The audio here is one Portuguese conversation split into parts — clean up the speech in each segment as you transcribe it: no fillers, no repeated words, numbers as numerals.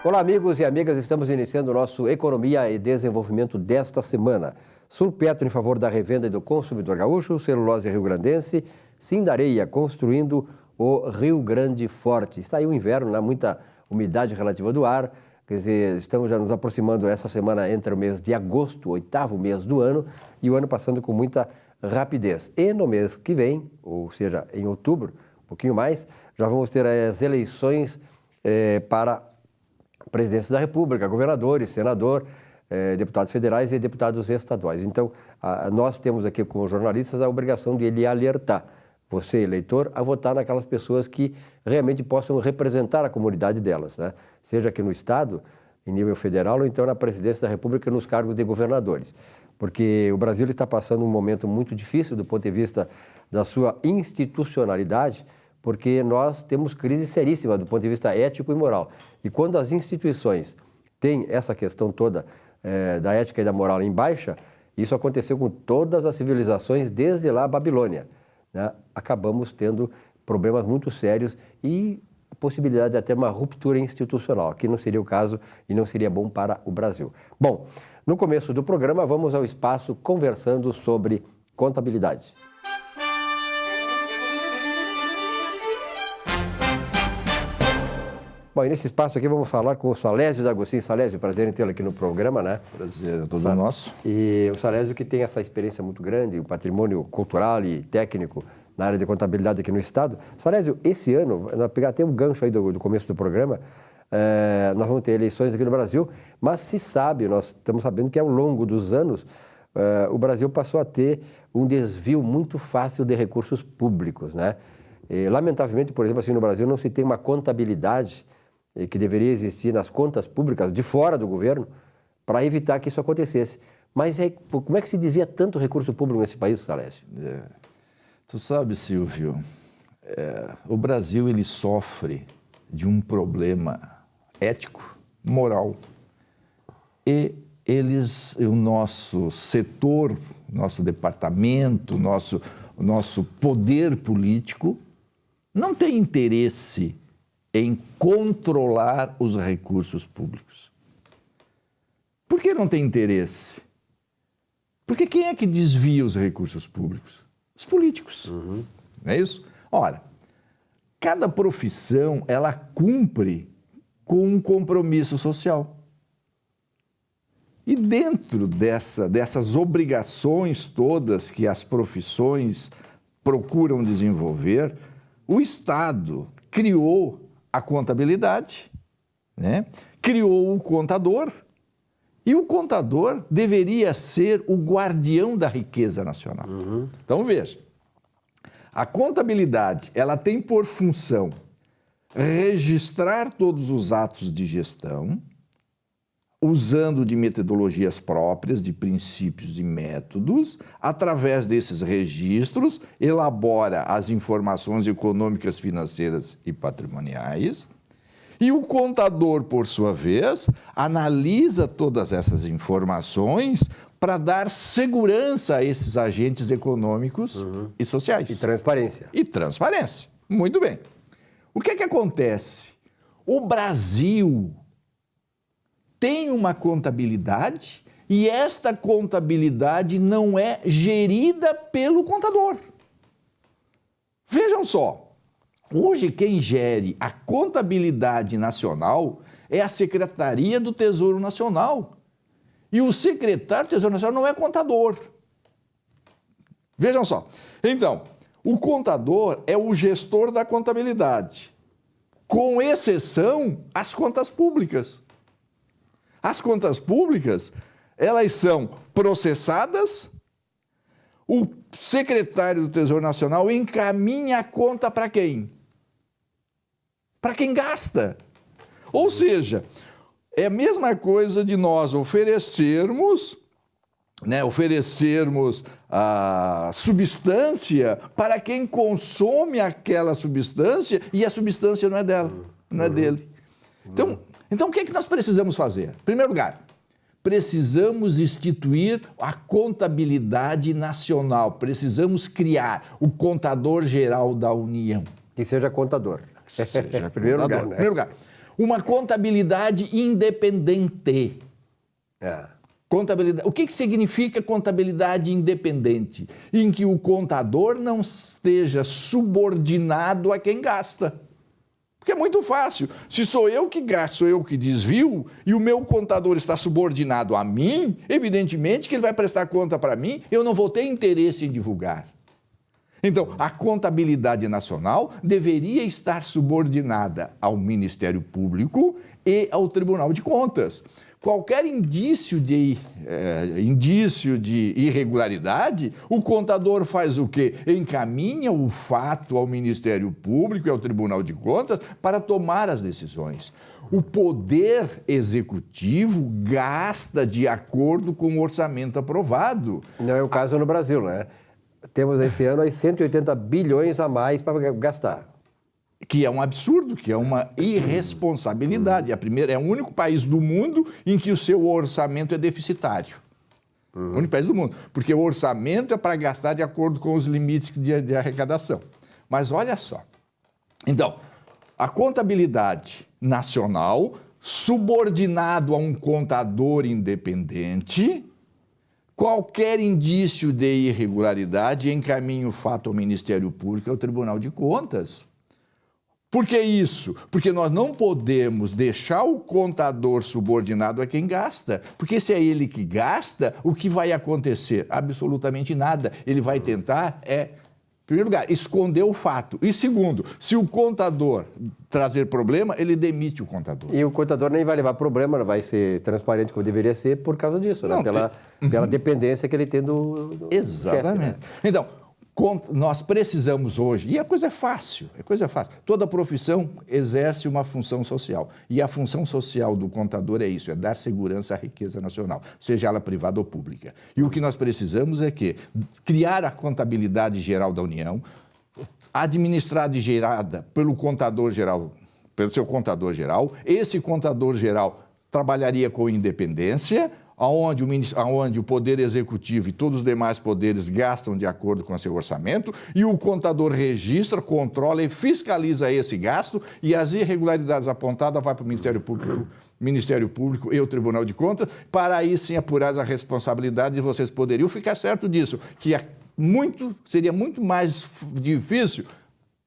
Olá, amigos e amigas, estamos iniciando o nosso Economia e Desenvolvimento desta semana. Sulpetro em favor da revenda e do consumidor gaúcho, Celulose rio-grandense, Sindareia construindo o Rio Grande Forte. Está aí o inverno, né? Muita umidade relativa do ar, quer dizer, estamos já nos aproximando essa semana entre o mês de agosto, o 8º mês do ano, e o ano passando com muita rapidez. E no mês que vem, ou seja, em outubro, um pouquinho mais, já vamos ter as eleições para presidência da República, governadores, senador, deputados federais e deputados estaduais. Então, nós temos aqui como jornalistas a obrigação de lhe alertar, você, eleitor, a votar naquelas pessoas que realmente possam representar a comunidade delas, né? Seja aqui no Estado, em nível federal, ou então na presidência da República, nos cargos de governadores. Porque o Brasil está passando um momento muito difícil do ponto de vista da sua institucionalidade, porque nós temos crise seríssima do ponto de vista ético e moral. E quando as instituições têm essa questão toda da ética e da moral em baixa, isso aconteceu com todas as civilizações desde lá a Babilônia, né? Acabamos tendo problemas muito sérios e a possibilidade de até uma ruptura institucional, que não seria o caso e não seria bom para o Brasil. Bom, no começo do programa vamos ao espaço conversando sobre contabilidade. Bom, e nesse espaço aqui vamos falar com o Salésio D'Agostinho. Salésio, prazer em tê-lo aqui no programa, né? Prazer é todo nosso. E o Salésio que tem essa experiência muito grande, o patrimônio cultural e técnico na área de contabilidade aqui no Estado. Salésio, esse ano, pegar até um gancho aí do começo do programa, nós vamos ter eleições aqui no Brasil, mas se sabe, nós estamos sabendo que ao longo dos anos, o Brasil passou a ter um desvio muito fácil de recursos públicos, né? E, lamentavelmente, por exemplo, assim, no Brasil não se tem uma contabilidade que deveria existir nas contas públicas de fora do governo para evitar que isso acontecesse. Mas como é que se desvia tanto recurso público nesse país, Salésio? Tu sabe, Silvio, o Brasil ele sofre de um problema ético, moral. E o nosso setor, nosso departamento, nosso poder político não tem interesse em controlar os recursos públicos. Por que não tem interesse? Porque quem é que desvia os recursos públicos? Os políticos. Uhum. Não é isso? Ora, cada profissão, ela cumpre com um compromisso social. E dentro dessas obrigações todas que as profissões procuram desenvolver, o Estado criou a contabilidade, né? Criou o contador, e o contador deveria ser o guardião da riqueza nacional. Uhum. Então, veja, a contabilidade, ela tem por função registrar todos os atos de gestão, usando de metodologias próprias, de princípios e métodos. Através desses registros, elabora as informações econômicas, financeiras e patrimoniais. E o contador, por sua vez, analisa todas essas informações para dar segurança a esses agentes econômicos e sociais. E transparência. E transparência. Muito bem. O que é que acontece? O Brasil tem uma contabilidade e esta contabilidade não é gerida pelo contador. Vejam só, hoje quem gere a contabilidade nacional é a Secretaria do Tesouro Nacional. E o secretário do Tesouro Nacional não é contador. Vejam só. Então, o contador é o gestor da contabilidade, com exceção às contas públicas. As contas públicas, elas são processadas, o secretário do Tesouro Nacional encaminha a conta para quem? Para quem gasta. Ou seja, é a mesma coisa de nós oferecermos a substância para quem consome aquela substância e a substância não é dela, não é dele. Então, o que é que nós precisamos fazer? Em primeiro lugar, precisamos instituir a contabilidade nacional. Precisamos criar o contador geral da União. Que seja contador. Seja em primeiro lugar, né? Primeiro lugar. uma contabilidade independente. Contabilidade. O que significa contabilidade independente? Em que o contador não esteja subordinado a quem gasta. Porque é muito fácil. Se sou eu que gasto, sou eu que desvio, e o meu contador está subordinado a mim, evidentemente que ele vai prestar conta para mim, eu não vou ter interesse em divulgar. Então, a contabilidade nacional deveria estar subordinada ao Ministério Público e ao Tribunal de Contas. Qualquer indício de irregularidade, o contador faz o quê? Encaminha o fato ao Ministério Público e ao Tribunal de Contas para tomar as decisões. O Poder Executivo gasta de acordo com o orçamento aprovado. Não é o caso no Brasil, né? Temos esse ano aí 180 bilhões a mais para gastar. Que é um absurdo, que é uma irresponsabilidade. É o único país do mundo em que o seu orçamento é deficitário. O único país do mundo. Porque o orçamento é para gastar de acordo com os limites de arrecadação. Mas olha só. Então, a contabilidade nacional, subordinado a um contador independente, qualquer indício de irregularidade encaminha o fato ao Ministério Público e ao Tribunal de Contas. Por que isso? Porque nós não podemos deixar o contador subordinado a quem gasta. Porque se é ele que gasta, o que vai acontecer? Absolutamente nada. Ele vai tentar, em primeiro lugar, esconder o fato. E segundo, se o contador trazer problema, ele demite o contador. E o contador nem vai levar problema, não vai ser transparente como deveria ser por causa disso, né? Pela dependência que ele tem do Exatamente. chefe, né? Então, nós precisamos hoje, e a coisa é fácil, toda profissão exerce uma função social, e a função social do contador é isso, é dar segurança à riqueza nacional, seja ela privada ou pública. E o que nós precisamos é criar a contabilidade geral da União, administrada e gerada pelo contador geral, pelo seu contador geral. Esse contador geral trabalharia com independência, onde o Poder Executivo e todos os demais poderes gastam de acordo com o seu orçamento, e o contador registra, controla e fiscaliza esse gasto, e as irregularidades apontadas vão para o Ministério Público e o Tribunal de Contas, para aí sim apurar as responsabilidades, e vocês poderiam ficar certo disso, que seria muito mais difícil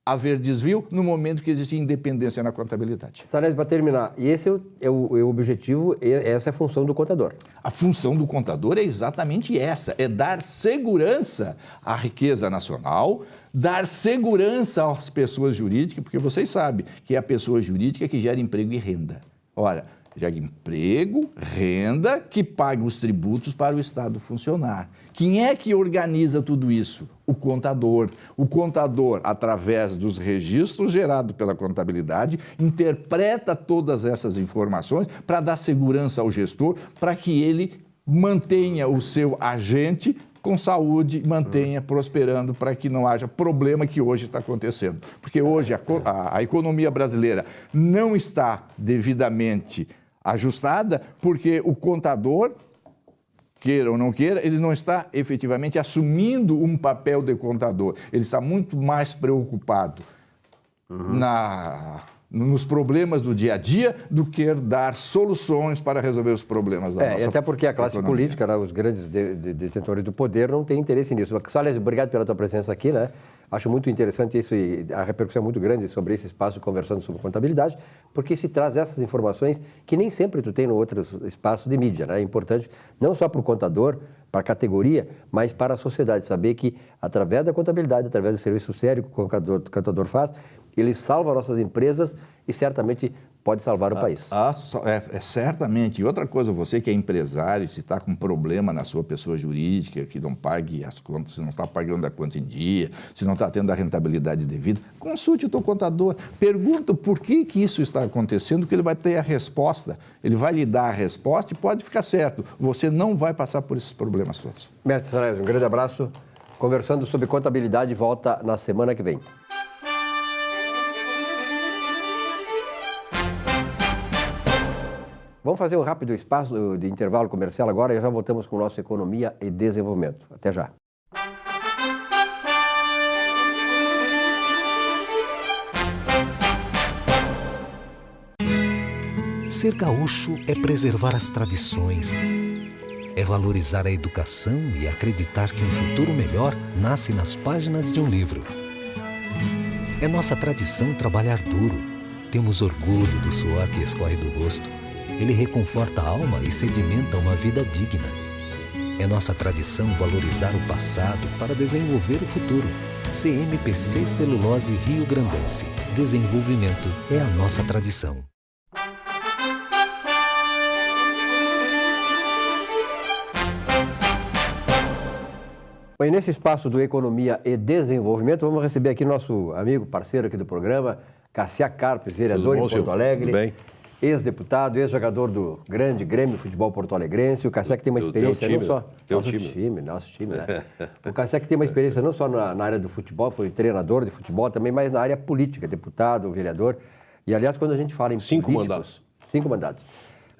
haver desvio no momento que existe independência na contabilidade. Salles, para terminar, e esse é o objetivo, essa é a função do contador. A função do contador é exatamente essa, é dar segurança à riqueza nacional, dar segurança às pessoas jurídicas, porque vocês sabem que é a pessoa jurídica que gera emprego e renda. Ora, gera emprego, renda, que paga os tributos para o Estado funcionar. Quem é que organiza tudo isso? O contador. O contador, através dos registros gerados pela contabilidade, interpreta todas essas informações para dar segurança ao gestor, para que ele mantenha o seu agente com saúde, mantenha prosperando, para que não haja problema que hoje está acontecendo. Porque hoje a economia brasileira não está devidamente ajustada, porque o contador, queira ou não queira, ele não está efetivamente assumindo um papel de contador. Ele está muito mais preocupado nos problemas do dia a dia do que dar soluções para resolver os problemas da nossa até porque a classe economia. política, né, os grandes detentores do poder, não têm interesse nisso. Salles, obrigado pela tua presença aqui, né? Acho muito interessante isso e a repercussão é muito grande sobre esse espaço conversando sobre contabilidade, porque se traz essas informações que nem sempre tu tem no outro espaço de mídia, né? É importante não só para o contador, para a categoria, mas para a sociedade, saber que através da contabilidade, através do serviço sério que o contador faz, ele salva nossas empresas e certamente pode salvar o país. Certamente. E outra coisa, você que é empresário, se está com problema na sua pessoa jurídica, que não pague as contas, se não está pagando a conta em dia, se não está tendo a rentabilidade devida, consulte o teu contador, pergunta por que isso está acontecendo, que ele vai ter a resposta, ele vai lhe dar a resposta e pode ficar certo, você não vai passar por esses problemas todos. Mestre Salles, um grande abraço. Conversando sobre contabilidade, volta na semana que vem. Vamos fazer um rápido espaço de intervalo comercial agora e já voltamos com o nosso Economia e Desenvolvimento. Até já. Ser gaúcho é preservar as tradições, é valorizar a educação e acreditar que um futuro melhor nasce nas páginas de um livro. É nossa tradição trabalhar duro. Temos orgulho do suor que escorre do rosto. Ele reconforta a alma e sedimenta uma vida digna. É nossa tradição valorizar o passado para desenvolver o futuro. CMPC Celulose Rio Grandense. Desenvolvimento é a nossa tradição. Bem, nesse espaço do Economia e Desenvolvimento, vamos receber aqui nosso amigo, parceiro aqui do programa, Cassiá Carpes, vereador em Porto Alegre, ex-deputado, ex-jogador do grande Grêmio Futebol Porto-Alegrense. O Cassiá que tem uma experiência não só... Nosso time, né? O Cassiá que tem uma experiência não só na área do futebol, foi treinador de futebol também, mas na área política, deputado, vereador. E, aliás, quando a gente fala em políticos... 5 mandatos.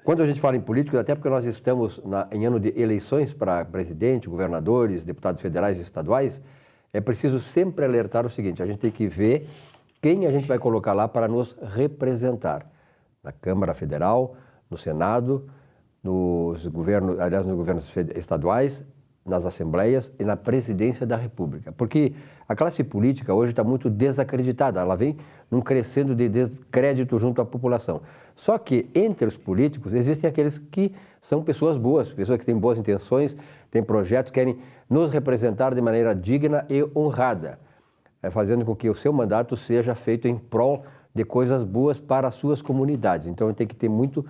Quando a gente fala em políticos, até porque nós estamos em ano de eleições para presidente, governadores, deputados federais e estaduais, é preciso sempre alertar o seguinte: a gente tem que ver quem a gente vai colocar lá para nos representar. Na Câmara Federal, no Senado, nos governos estaduais, nas assembleias e na presidência da República. Porque a classe política hoje está muito desacreditada, ela vem num crescendo de descrédito junto à população. Só que entre os políticos existem aqueles que são pessoas boas, pessoas que têm boas intenções, têm projetos, querem nos representar de maneira digna e honrada, fazendo com que o seu mandato seja feito em prol de coisas boas para as suas comunidades. Então, tem que ter muito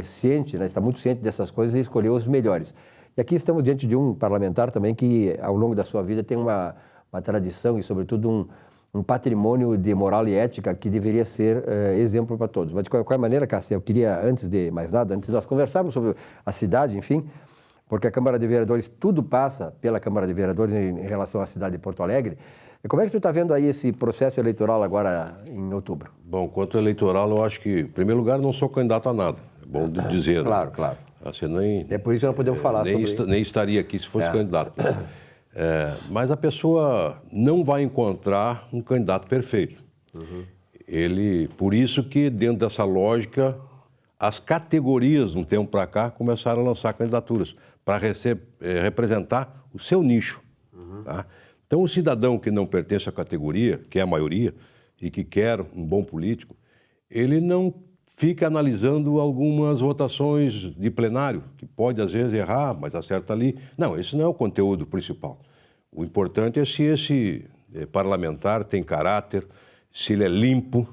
ciente, né, estar muito ciente dessas coisas e escolher os melhores. E aqui estamos diante de um parlamentar também que, ao longo da sua vida, tem uma tradição e, sobretudo, um patrimônio de moral e ética que deveria ser exemplo para todos. Mas, de qualquer maneira, Cássio, eu queria, antes de mais nada, antes de nós conversarmos sobre a cidade, enfim, porque a Câmara de Vereadores, tudo passa pela Câmara de Vereadores em relação à cidade de Porto Alegre. E como é que tu está vendo aí esse processo eleitoral agora em outubro? Bom, quanto ao eleitoral, eu acho que, em primeiro lugar, não sou candidato a nada. É bom dizer. Claro, né? Claro. Assim, nem, é por isso que nós podemos falar sobre... Nem estaria aqui se fosse candidato. Mas a pessoa não vai encontrar um candidato perfeito. Por isso que, dentro dessa lógica, as categorias, de um tempo para cá, começaram a lançar candidaturas para representar o seu nicho. Tá? Então, o cidadão que não pertence à categoria, que é a maioria, e que quer um bom político, ele não fica analisando algumas votações de plenário, que pode, às vezes, errar, mas acerta ali. Não, esse não é o conteúdo principal. O importante é se esse parlamentar tem caráter, se ele é limpo,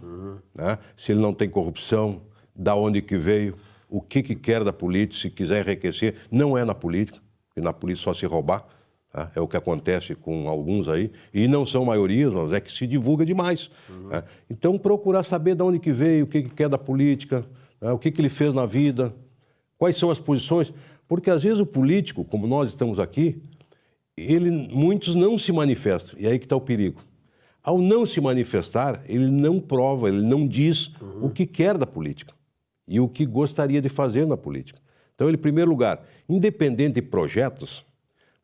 né? Se ele não tem corrupção, da onde que veio, o que quer da política, se quiser enriquecer. Não é na política, porque na política só se roubar. Tá? É o que acontece com alguns aí, e não são maiorias, mas é que se divulga demais. Tá? Então, procurar saber de onde que veio, o que quer da política, tá? O que ele fez na vida, quais são as posições, porque às vezes o político, como nós estamos aqui, muitos não se manifestam, e aí que está o perigo. Ao não se manifestar, ele não prova, ele não diz o que quer da política e o que gostaria de fazer na política. Então, em primeiro lugar, independente de projetos,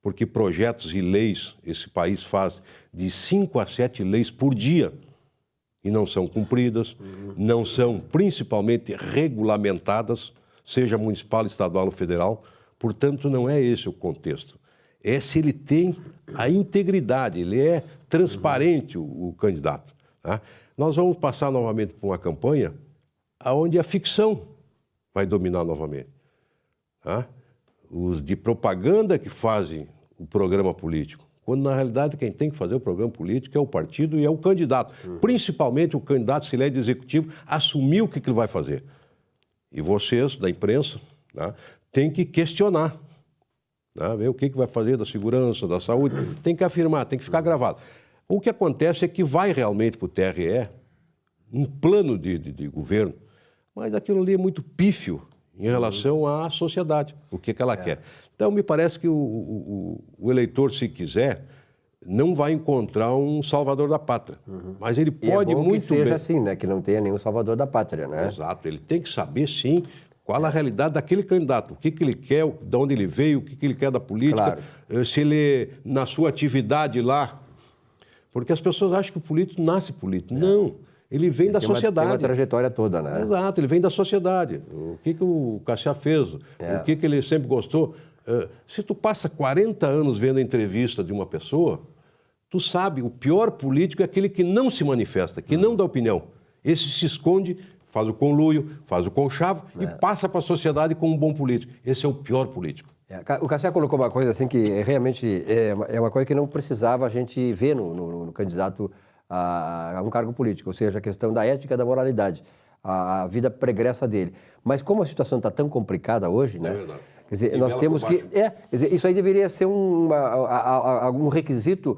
porque projetos e leis, esse país faz de 5 a 7 leis por dia e não são cumpridas, não são principalmente regulamentadas, seja municipal, estadual ou federal. Portanto, não é esse o contexto. É se ele tem a integridade, ele é transparente, o candidato. Tá? Nós vamos passar novamente por uma campanha onde a ficção vai dominar novamente. Tá? Os de propaganda que fazem o programa político, quando na realidade quem tem que fazer o programa político é o partido e é o candidato. Principalmente o candidato, se ele é de executivo, assumir o que ele vai fazer. E vocês, da imprensa, tá, têm que questionar, tá, ver o que vai fazer da segurança, da saúde, tem que afirmar, tem que ficar gravado. O que acontece é que vai realmente para o TRE um plano de governo, mas aquilo ali é muito pífio em relação à sociedade, o que ela quer. Então, me parece que o eleitor, se quiser, não vai encontrar um salvador da pátria. Mas ele pode muito que seja assim, né? Que não tenha nenhum salvador da pátria, né? Exato. Ele tem que saber, sim, qual a realidade daquele candidato. O que ele quer, de onde ele veio, o que ele quer da política. Claro. Se ele, na sua atividade lá... Porque as pessoas acham que o político nasce político. Não. ele vem da sociedade. Tem uma trajetória toda, né? Exato, ele vem da sociedade. O que o Cassiá fez, o que ele sempre gostou. Se tu passa 40 anos vendo a entrevista de uma pessoa, tu sabe, o pior político é aquele que não se manifesta, que não dá opinião. Esse se esconde, faz o conluio, faz o conchavo e passa para a sociedade como um bom político. Esse é o pior político. O Cassiá colocou uma coisa assim que realmente é uma coisa que não precisava a gente ver no candidato a um cargo político, ou seja, a questão da ética e da moralidade, a vida pregressa dele. Mas como a situação está tão complicada hoje, né? verdade. Quer dizer, nós temos que... quer dizer, isso aí deveria ser algum requisito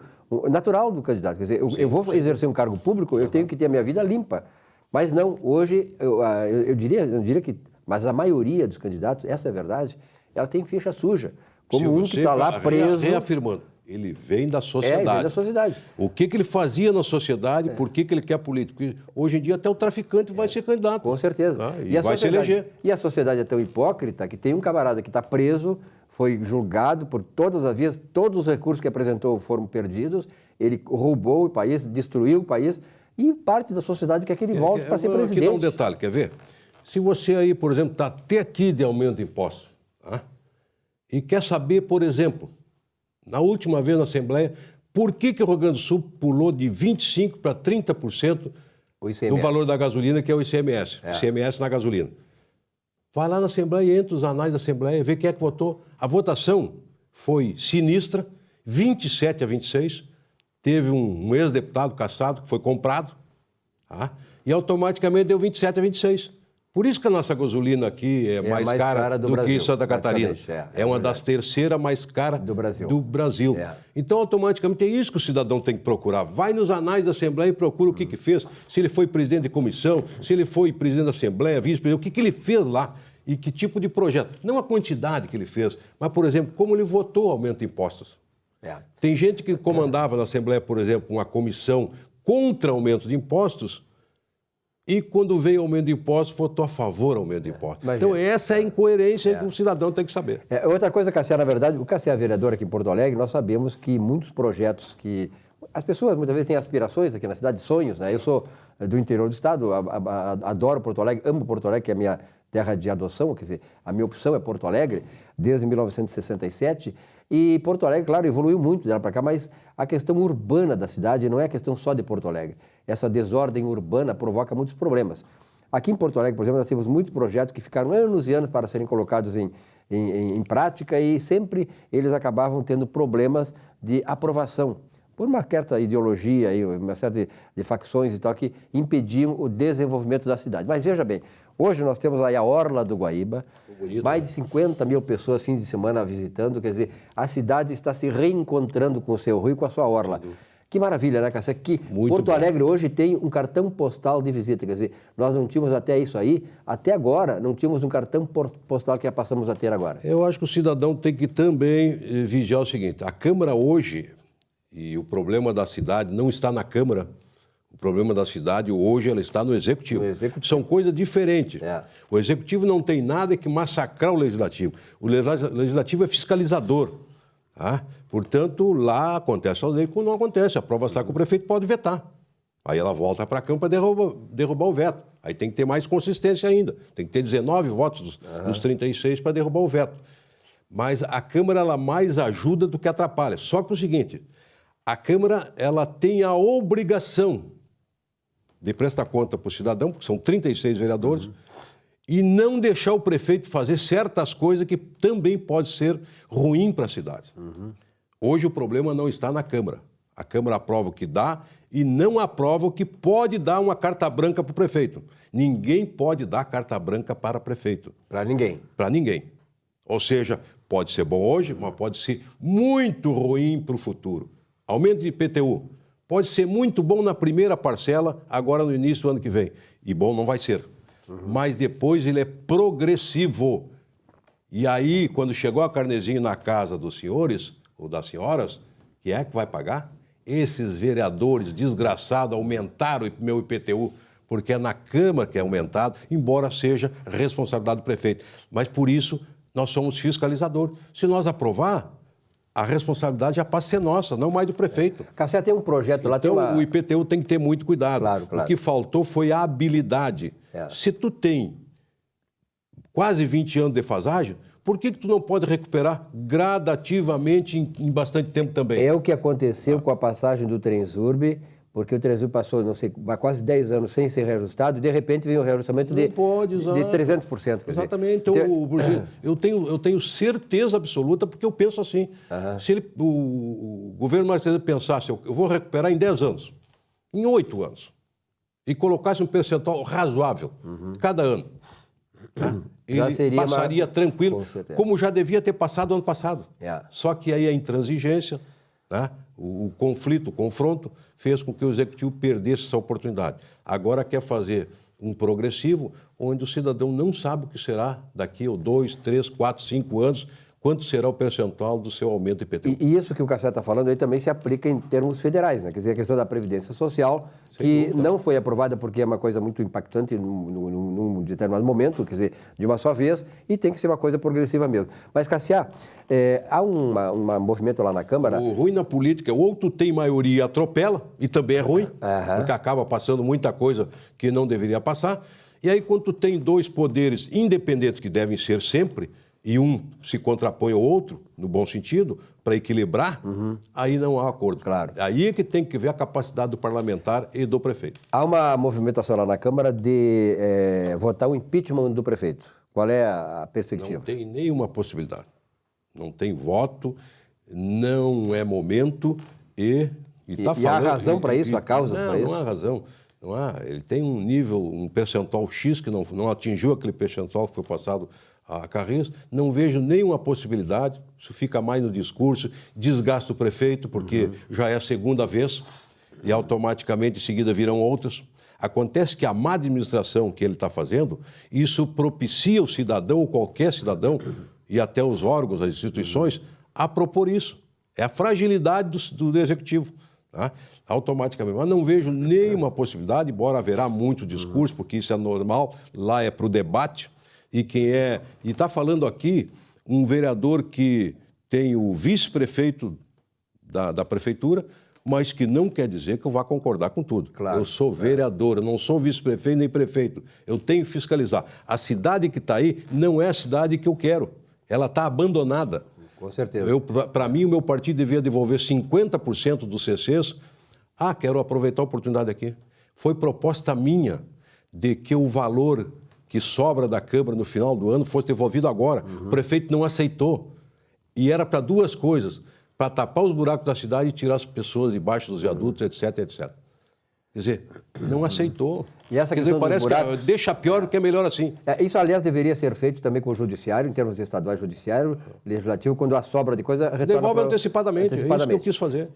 natural do candidato. Quer dizer, eu vou exercer um cargo público, eu tenho que ter a minha vida limpa. Mas não, hoje, eu diria que... Mas a maioria dos candidatos, essa é a verdade, ela tem ficha suja. Como um que está lá preso... Reafirmando, ele vem da sociedade. Ele vem da sociedade. O que ele fazia na sociedade, por que ele quer político? Porque hoje em dia até o traficante vai ser candidato. Com certeza. E vai se eleger. E a sociedade é tão hipócrita que tem um camarada que está preso, foi julgado por todas as vias, todos os recursos que apresentou foram perdidos, ele roubou o país, destruiu o país, e parte da sociedade quer que ele volte para ser presidente. Aqui dá um detalhe, quer ver? Se você aí, por exemplo, está até aqui de aumento de impostos, e quer saber, por exemplo, na última vez na Assembleia, por que o Rio Grande do Sul pulou de 25% para 30% do valor da gasolina, que é o ICMS. ICMS na gasolina. Vai lá na Assembleia, entra os anais da Assembleia, vê quem é que votou. A votação foi sinistra, 27-26. Teve um ex-deputado cassado que foi comprado, e automaticamente deu 27-26. Por isso que a nossa gasolina aqui é mais cara do Brasil, que Santa Catarina. É uma das terceiras mais caras do Brasil. Então, automaticamente, é isso que o cidadão tem que procurar. Vai nos anais da Assembleia e procura o que fez. Se ele foi presidente de comissão, se ele foi presidente da Assembleia, vice-presidente, o que ele fez lá e que tipo de projeto. Não a quantidade que ele fez, mas, por exemplo, como ele votou o aumento de impostos. Tem gente que comandava na Assembleia, por exemplo, uma comissão contra o aumento de impostos, e quando veio o aumento de impostos, votou a favor do aumento de impostos. Então, essa é a incoerência que o cidadão tem que saber. Outra coisa, Cassiá, na verdade, o Cassiá é vereador aqui em Porto Alegre, nós sabemos que muitos projetos que... As pessoas muitas vezes têm aspirações aqui na cidade, sonhos, né? Eu sou do interior do estado, adoro Porto Alegre, amo Porto Alegre, que é a minha terra de adoção, quer dizer, a minha opção é Porto Alegre, desde 1967, e Porto Alegre, claro, evoluiu muito de lá para cá, mas a questão urbana da cidade não é a questão só de Porto Alegre. Essa desordem urbana provoca muitos problemas. Aqui em Porto Alegre, por exemplo, nós temos muitos projetos que ficaram anos e anos para serem colocados em prática e sempre eles acabavam tendo problemas de aprovação, por uma certa ideologia, e uma série de facções e tal, que impediam o desenvolvimento da cidade. Mas veja bem, hoje nós temos aí a Orla do Guaíba, mais de 50 mil pessoas fim de semana visitando, quer dizer, a cidade está se reencontrando com o seu rio e com a sua orla. Que maravilha, né, Cassiá? Que Porto Alegre hoje tem um cartão postal de visita, quer dizer, nós não tínhamos até isso aí, até agora, não tínhamos um cartão postal que passamos a ter agora. Eu acho que o cidadão tem que também vigiar o seguinte, a Câmara hoje, e o problema da cidade não está na Câmara, o problema da cidade hoje ela está no Executivo. São coisas diferentes. O Executivo não tem nada que massacrar o Legislativo. O Legislativo é fiscalizador. Portanto, lá acontece a lei quando não acontece. A prova está que o prefeito pode vetar. Aí ela volta para a Câmara para derrubar o veto. Aí tem que ter mais consistência ainda. Tem que ter 19 votos dos 36 para derrubar o veto. Mas a Câmara ela mais ajuda do que atrapalha. Só que o seguinte, a Câmara ela tem a obrigação de prestar conta para o cidadão, porque são 36 vereadores, e não deixar o prefeito fazer certas coisas que também pode ser ruim para a cidade. Hoje o problema não está na Câmara. A Câmara aprova o que dá e não aprova o que pode dar uma carta branca para o prefeito. Ninguém pode dar carta branca para prefeito. Para ninguém. Para ninguém. Ou seja, pode ser bom hoje, mas pode ser muito ruim para o futuro. Aumento de IPTU. Pode ser muito bom na primeira parcela, agora no início do ano que vem. E bom não vai ser. Mas depois ele é progressivo. E aí, quando chegou a carnezinho na casa dos senhores ou das senhoras, quem é que vai pagar? Esses vereadores desgraçados aumentaram o meu IPTU, porque é na Câmara que é aumentado, embora seja responsabilidade do prefeito. Mas por isso nós somos fiscalizador. Se nós aprovar, a responsabilidade já passa a ser nossa, não mais do prefeito. Cassé, tem um projeto lá... Então, o IPTU tem que ter muito cuidado. Claro. O que faltou foi a habilidade. Se tu tem quase 20 anos de defasagem, por que tu não pode recuperar gradativamente em bastante tempo também? É o que aconteceu com a passagem do Transurb, porque o Transurb passou, não sei, quase 10 anos sem ser reajustado, e de repente veio um reajustamento de 300%. Exatamente. Então, eu tenho certeza absoluta, porque eu penso assim. Se o governo Marcelo pensasse, eu vou recuperar em 10 anos, em 8 anos, e colocasse um percentual razoável cada ano, ele passaria tranquilo, como já devia ter passado ano passado. Só que aí a intransigência, né, o conflito, o confronto, fez com que o Executivo perdesse essa oportunidade. Agora quer fazer um progressivo, onde o cidadão não sabe o que será daqui a 2, 3, 4, 5 anos, quanto será o percentual do seu aumento de IPTU. E isso que o Cassé está falando aí também se aplica em termos federais, né? Quer dizer, a questão da Previdência Social, que não foi aprovada porque é uma coisa muito impactante num determinado momento, quer dizer, de uma só vez, e tem que ser uma coisa progressiva mesmo. Mas, Cassé, há um movimento lá na Câmara... O ruim na política, ou tu tem maioria e atropela, e também é ruim, porque acaba passando muita coisa que não deveria passar, e aí quando tu tem dois poderes independentes, que devem ser sempre, e um se contrapõe ao outro, no bom sentido, para equilibrar, aí não há acordo. Claro. Aí é que tem que ver a capacidade do parlamentar e do prefeito. Há uma movimentação lá na Câmara de votar o impeachment do prefeito. Qual é a perspectiva? Não tem nenhuma possibilidade. Não tem voto, não é momento e há razão para isso? Há causas para isso? Não há razão. Não há. Ele tem um nível, um percentual X que não atingiu aquele percentual que foi passado a Carris, não vejo nenhuma possibilidade, isso fica mais no discurso, desgasta o prefeito, porque já é a segunda vez, e automaticamente em seguida virão outras. Acontece que a má administração que ele está fazendo, isso propicia o cidadão, ou qualquer cidadão, e até os órgãos, as instituições, a propor isso. É a fragilidade do Executivo. Tá? Automaticamente. Mas não vejo nenhuma possibilidade, embora haverá muito discurso, porque isso é normal, lá é para o debate. E está falando aqui um vereador que tem o vice-prefeito da prefeitura, mas que não quer dizer que eu vá concordar com tudo. Claro, eu sou vereador, eu não sou vice-prefeito nem prefeito. Eu tenho que fiscalizar. A cidade que está aí não é a cidade que eu quero. Ela está abandonada. Com certeza. Para mim, o meu partido devia devolver 50% dos CCs. Quero aproveitar a oportunidade aqui. Foi proposta minha de que o valor que sobra da Câmara no final do ano fosse devolvido agora. O prefeito não aceitou. E era para duas coisas, para tapar os buracos da cidade e tirar as pessoas debaixo dos viadutos, etc, etc. Quer dizer, não aceitou. E essa Quer dizer, parece que deixa pior do que é melhor assim. Isso, aliás, deveria ser feito também com o judiciário, em termos estaduais, judiciário, legislativo, quando a sobra de coisa retorna... Devolve antecipadamente, é isso que eu quis fazer.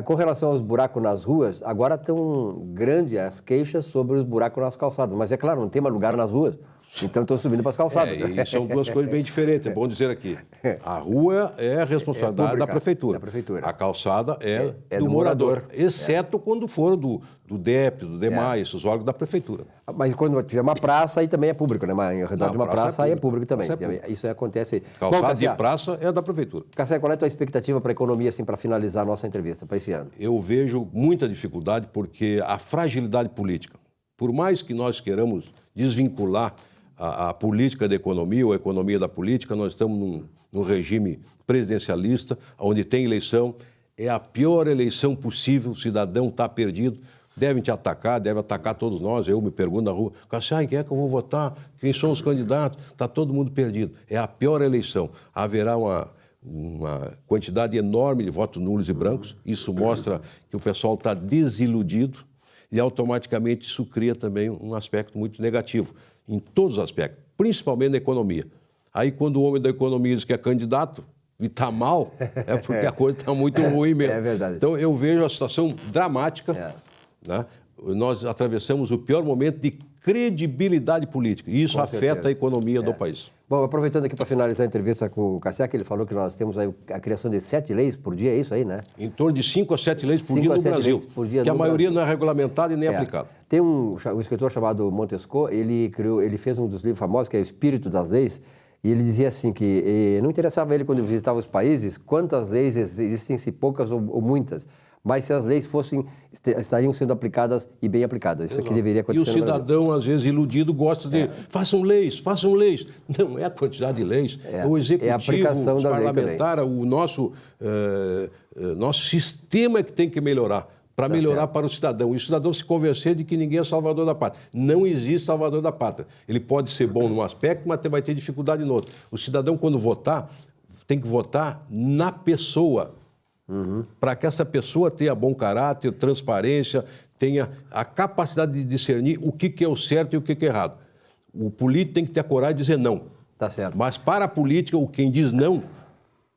Com relação aos buracos nas ruas, agora estão grandes as queixas sobre os buracos nas calçadas. Mas é claro, não tem mais lugar nas ruas. Então estão subindo para as calçadas. E são duas coisas bem diferentes, é bom dizer aqui. A rua é a responsabilidade da prefeitura. A calçada é do morador. Exceto quando for do DEP, do DEMAI, os órgãos da prefeitura. Mas quando tiver uma praça, aí também é público, né? Mas ao redor de uma praça, aí é público também. Isso acontece aí. Calçada de praça é da prefeitura. Cassé, qual é a tua expectativa para a economia, assim, para finalizar a nossa entrevista, para esse ano? Eu vejo muita dificuldade porque a fragilidade política, por mais que nós queiramos desvincular a política da economia ou a economia da política, nós estamos num regime presidencialista, onde tem eleição, é a pior eleição possível, o cidadão está perdido, devem te atacar, devem atacar todos nós, eu me pergunto na rua, Cassé, quem é que eu vou votar? Quem são os candidatos? Está todo mundo perdido. É a pior eleição. Haverá uma quantidade enorme de votos nulos e brancos, isso mostra que o pessoal está desiludido e automaticamente isso cria também um aspecto muito negativo. Em todos os aspectos, principalmente na economia. Aí, quando o homem da economia diz que é candidato e está mal, é porque a coisa está muito ruim mesmo. É verdade. Então, eu vejo a situação dramática. Né? Nós atravessamos o pior momento de credibilidade política e isso afeta a economia do país. Bom, aproveitando aqui para finalizar a entrevista com o Cassé, que ele falou que nós temos aí a criação de 7 leis por dia, é isso aí, né? Em torno de 5 a 7 leis por dia no Brasil, que a maioria não é regulamentada e nem aplicada. Tem um escritor chamado Montesquieu, ele fez um dos livros famosos, que é O Espírito das Leis, E ele dizia assim que não interessava ele quando visitava os países quantas leis existem, se poucas ou muitas, mas se as leis estariam sendo aplicadas e bem aplicadas. Isso aqui deveria acontecer. E o cidadão, às vezes, iludido, gosta de façam leis. Não é a quantidade de leis, é o executivo, é a aplicação os da parlamentares, o nosso sistema que tem que melhorar. Para melhorar para o cidadão. E o cidadão se convencer de que ninguém é salvador da pátria. Não existe salvador da pátria. Ele pode ser bom num aspecto, mas vai ter dificuldade no outro. O cidadão, quando votar, tem que votar na pessoa. Para que essa pessoa tenha bom caráter, transparência, tenha a capacidade de discernir o que é o certo e o que é errado. O político tem que ter a coragem de dizer não. Tá certo. Mas para a política, quem diz não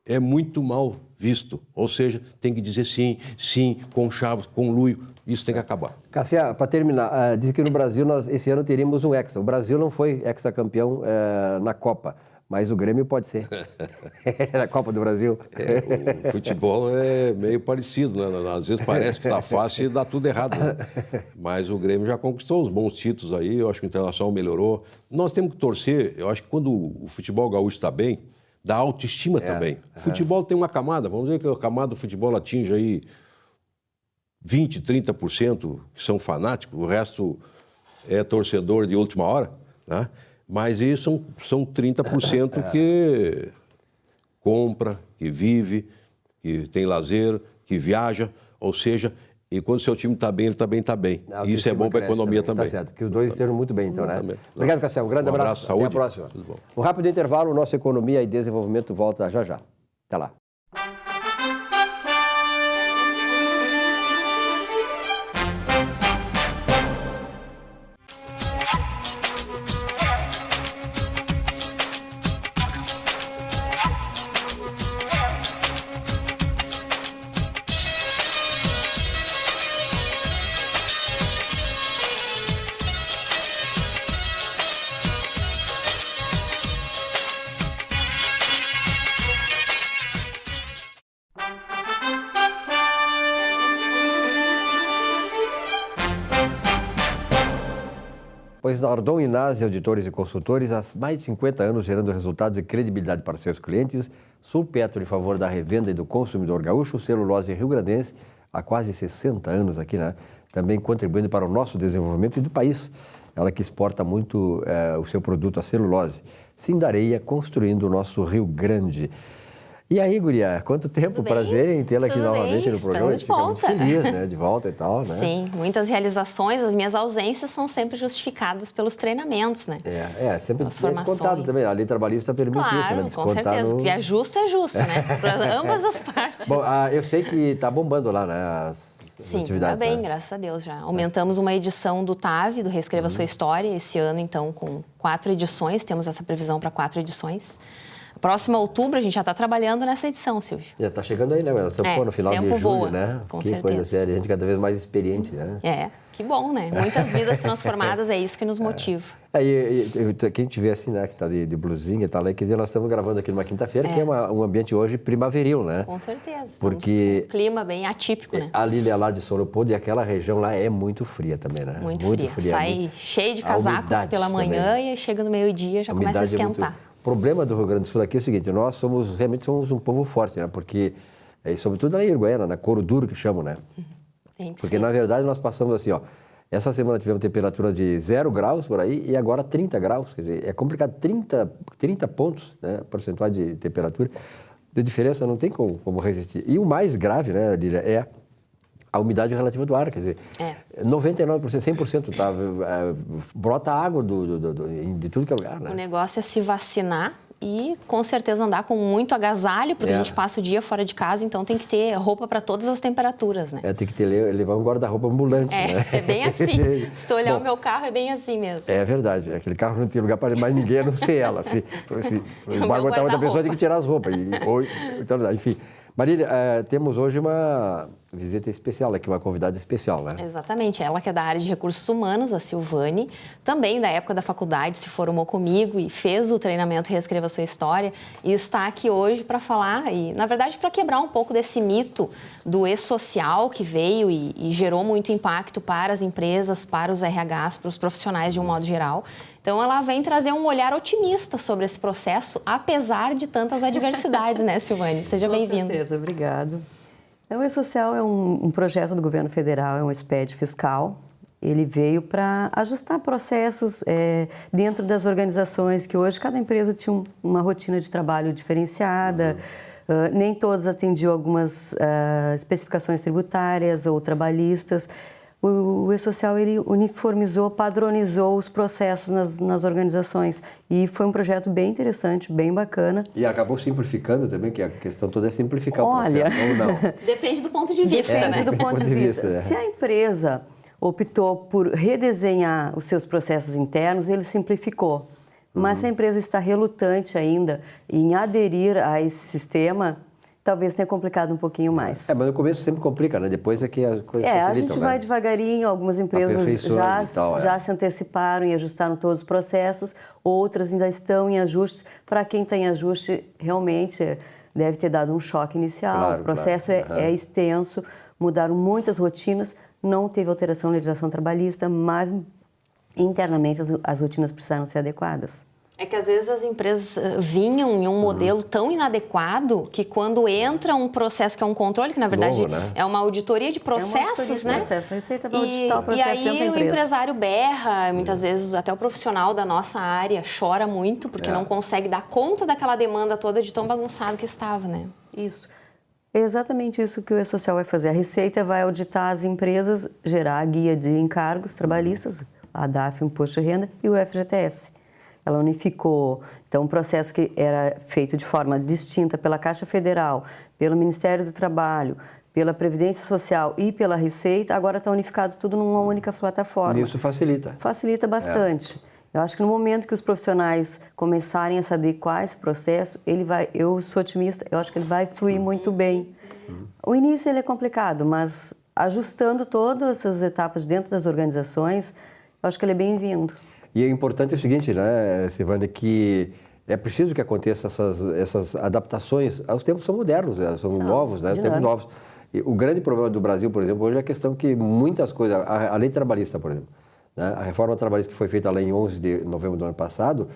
é muito mal visto. Ou seja, tem que dizer sim, sim, com chavos, com luio. Isso tem que acabar. Cassia, para terminar, diz que no Brasil nós esse ano teríamos um hexa. O Brasil não foi hexacampeão na Copa, mas o Grêmio pode ser. Na Copa do Brasil. O futebol é meio parecido, né? Às vezes parece que está fácil e dá tudo errado. Né? Mas o Grêmio já conquistou os bons títulos aí, eu acho que o Internacional melhorou. Nós temos que torcer, eu acho que quando o futebol gaúcho está bem, dá autoestima também. O futebol tem uma camada, vamos dizer que a camada do futebol atinge aí 20%, 30% que são fanáticos, o resto é torcedor de última hora, né? Mas isso são 30% que compra, que vive, que tem lazer, que viaja, ou seja, e quando o seu time está bem, ele também está bem. E isso é bom para a economia também. Tá certo, que os dois estejam muito bem, então, né? Obrigado, Cassiel. Um grande abraço. Saúde. Até a próxima. Tudo bom. Um rápido intervalo, o nosso Economia e Desenvolvimento volta já já. Até lá. Pois na Ardon Inácio, auditores e consultores, há mais de 50 anos gerando resultados e credibilidade para seus clientes, Sulpetro em favor da revenda e do consumidor gaúcho, Celulose Rio-Grandense, há quase 60 anos aqui, né? Também contribuindo para o nosso desenvolvimento e do país. Ela que exporta muito o seu produto, a celulose. Sindareia, construindo o nosso Rio Grande. E aí, guria, quanto tempo? Prazer em tê-la aqui novamente no programa. A gente fica muito feliz, né? De volta e tal, né? Sim, muitas realizações. As minhas ausências são sempre justificadas pelos treinamentos, né? Sempre descontado também. A lei trabalhista permite isso, né? Descontar com certeza. O que é justo, né? Para ambas as partes. Bom, eu sei que está bombando lá, né? As atividades. Sim, bem, graças a Deus já. Aumentamos uma edição do TAV, do Reescreva Sua História, esse ano, então, com 4 edições. Temos essa previsão para 4 edições. Próximo a outubro, a gente já está trabalhando nessa edição, Silvio. Já está chegando aí, né? Nós estamos no final de julho, voa, né? Com certeza. Coisa séria, a gente cada vez mais experiente, né? Que bom, né? Muitas vidas transformadas, é isso que nos motiva. Quem te vê assim, né, que está de blusinha e tal, quer dizer, nós estamos gravando aqui numa quinta-feira, que é um ambiente hoje primaveril, né? Com certeza. Porque um clima bem atípico, né? A Lília lá de São Leopoldo e aquela região lá é muito fria também, né? Muito fria. Sai cheio de casacos pela manhã e chega no meio-dia já começa a esquentar. O problema do Rio Grande do Sul aqui é o seguinte, nós realmente somos um povo forte, né? Porque, sobretudo na Uruguaiana, na Couro Duro que chamam, né? Porque, na verdade, nós passamos assim, essa semana tivemos temperatura de 0 graus por aí e agora 30 graus, quer dizer, é complicado, 30 pontos, né, percentuais de temperatura, de diferença não tem como resistir. E o mais grave, né, Lília, é a umidade relativa do ar, quer dizer, 99%, 100% brota água de tudo que é lugar, né? O negócio é se vacinar e, com certeza, andar com muito agasalho, porque a gente passa o dia fora de casa, então tem que ter roupa para todas as temperaturas, né? Tem que levar um guarda-roupa ambulante, né? É bem assim. Se tu olhar o meu carro, é bem assim mesmo. É verdade. Aquele carro não tem lugar para mais ninguém, a não ser ela. Se vai aguentar outra pessoa, tem que tirar as roupas. Então, enfim. Marília, temos hoje uma visita especial aqui, uma convidada especial, né? Exatamente, ela que é da área de recursos humanos, a Silvane, também da época da faculdade, se formou comigo e fez o treinamento Reescreva Sua História e está aqui hoje para falar e, na verdade, para quebrar um pouco desse mito do e-social que veio e gerou muito impacto para as empresas, para os RHs, para os profissionais de um modo geral. Então, ela vem trazer um olhar otimista sobre esse processo, apesar de tantas adversidades, né, Silvane? Seja bem-vinda. Com certeza, obrigado. O E-Social é um projeto do governo federal, é um SPED fiscal. Ele veio para ajustar processos dentro das organizações, que hoje cada empresa tinha uma rotina de trabalho diferenciada, nem todos atendiam algumas especificações tributárias ou trabalhistas. O E-Social, ele uniformizou, padronizou os processos nas organizações. E foi um projeto bem interessante, bem bacana. E acabou simplificando também, que a questão toda é simplificar o processo, ou não? Depende do ponto de vista, Depende né? do ponto de vista. né? Se a empresa optou por redesenhar os seus processos internos, ele simplificou. Mas se a empresa está relutante ainda em aderir a esse sistema, talvez tenha complicado um pouquinho mais. Mas no começo sempre complica, né? Depois é que as coisas facilitam, a gente vai devagarinho, algumas empresas já se anteciparam e ajustaram todos os processos, outras ainda estão em ajustes. Para quem está em ajuste, realmente deve ter dado um choque inicial. Claro, o processo é extenso, mudaram muitas rotinas, não teve alteração na legislação trabalhista, mas internamente as rotinas precisaram ser adequadas. É que às vezes as empresas vinham em um modelo tão inadequado que quando entra um processo que é um controle, que na verdade novo, né? é uma auditoria de processos, né? A Receita vai auditar o processo dentro da E aí o empresa. empresário berra, muitas vezes até o profissional da nossa área chora muito porque não consegue dar conta daquela demanda toda de tão bagunçado que estava, né? Isso. É exatamente isso que o E-Social vai fazer. A Receita vai auditar as empresas, gerar a guia de encargos trabalhistas, a DAF, o Imposto de Renda, e o FGTS. Ela unificou, então, um processo que era feito de forma distinta pela Caixa Federal, pelo Ministério do Trabalho, pela Previdência Social e pela Receita, agora está unificado tudo numa única plataforma. E isso facilita. Facilita bastante. Eu acho que no momento que os profissionais começarem a se adequar a esse processo, eu sou otimista, eu acho que ele vai fluir muito bem. O início ele é complicado, mas ajustando todas essas etapas dentro das organizações, eu acho que ele é bem-vindo. E é importante o seguinte, né, Silvane, que é preciso que aconteça essas adaptações. Os tempos são modernos, são novos, né? Tempos novos. E o grande problema do Brasil, por exemplo, hoje é a questão que muitas coisas, a lei trabalhista, por exemplo, né? A reforma trabalhista que foi feita lá em 11 de novembro do ano passado,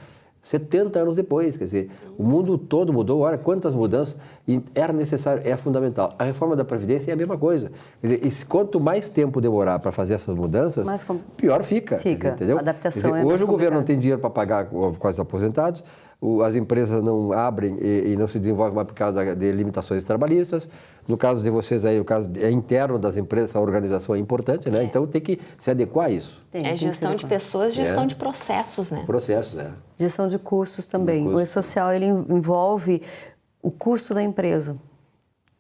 70 anos depois, quer dizer, o mundo todo mudou, olha quantas mudanças, e era necessário, é fundamental. A reforma da Previdência é a mesma coisa. Quer dizer, quanto mais tempo demorar para fazer essas mudanças, pior fica. Fica, entendeu? a adaptação dizer, hoje o governo não tem dinheiro para pagar com os aposentados, as empresas não abrem e não se desenvolvem mais por causa de limitações trabalhistas. No caso de vocês aí, o caso é interno das empresas, a organização é importante, né? Então tem que se adequar a isso. É gestão de pessoas, gestão de processos, né? Processos, Gestão de custos também. O E-Social, ele envolve o custo da empresa.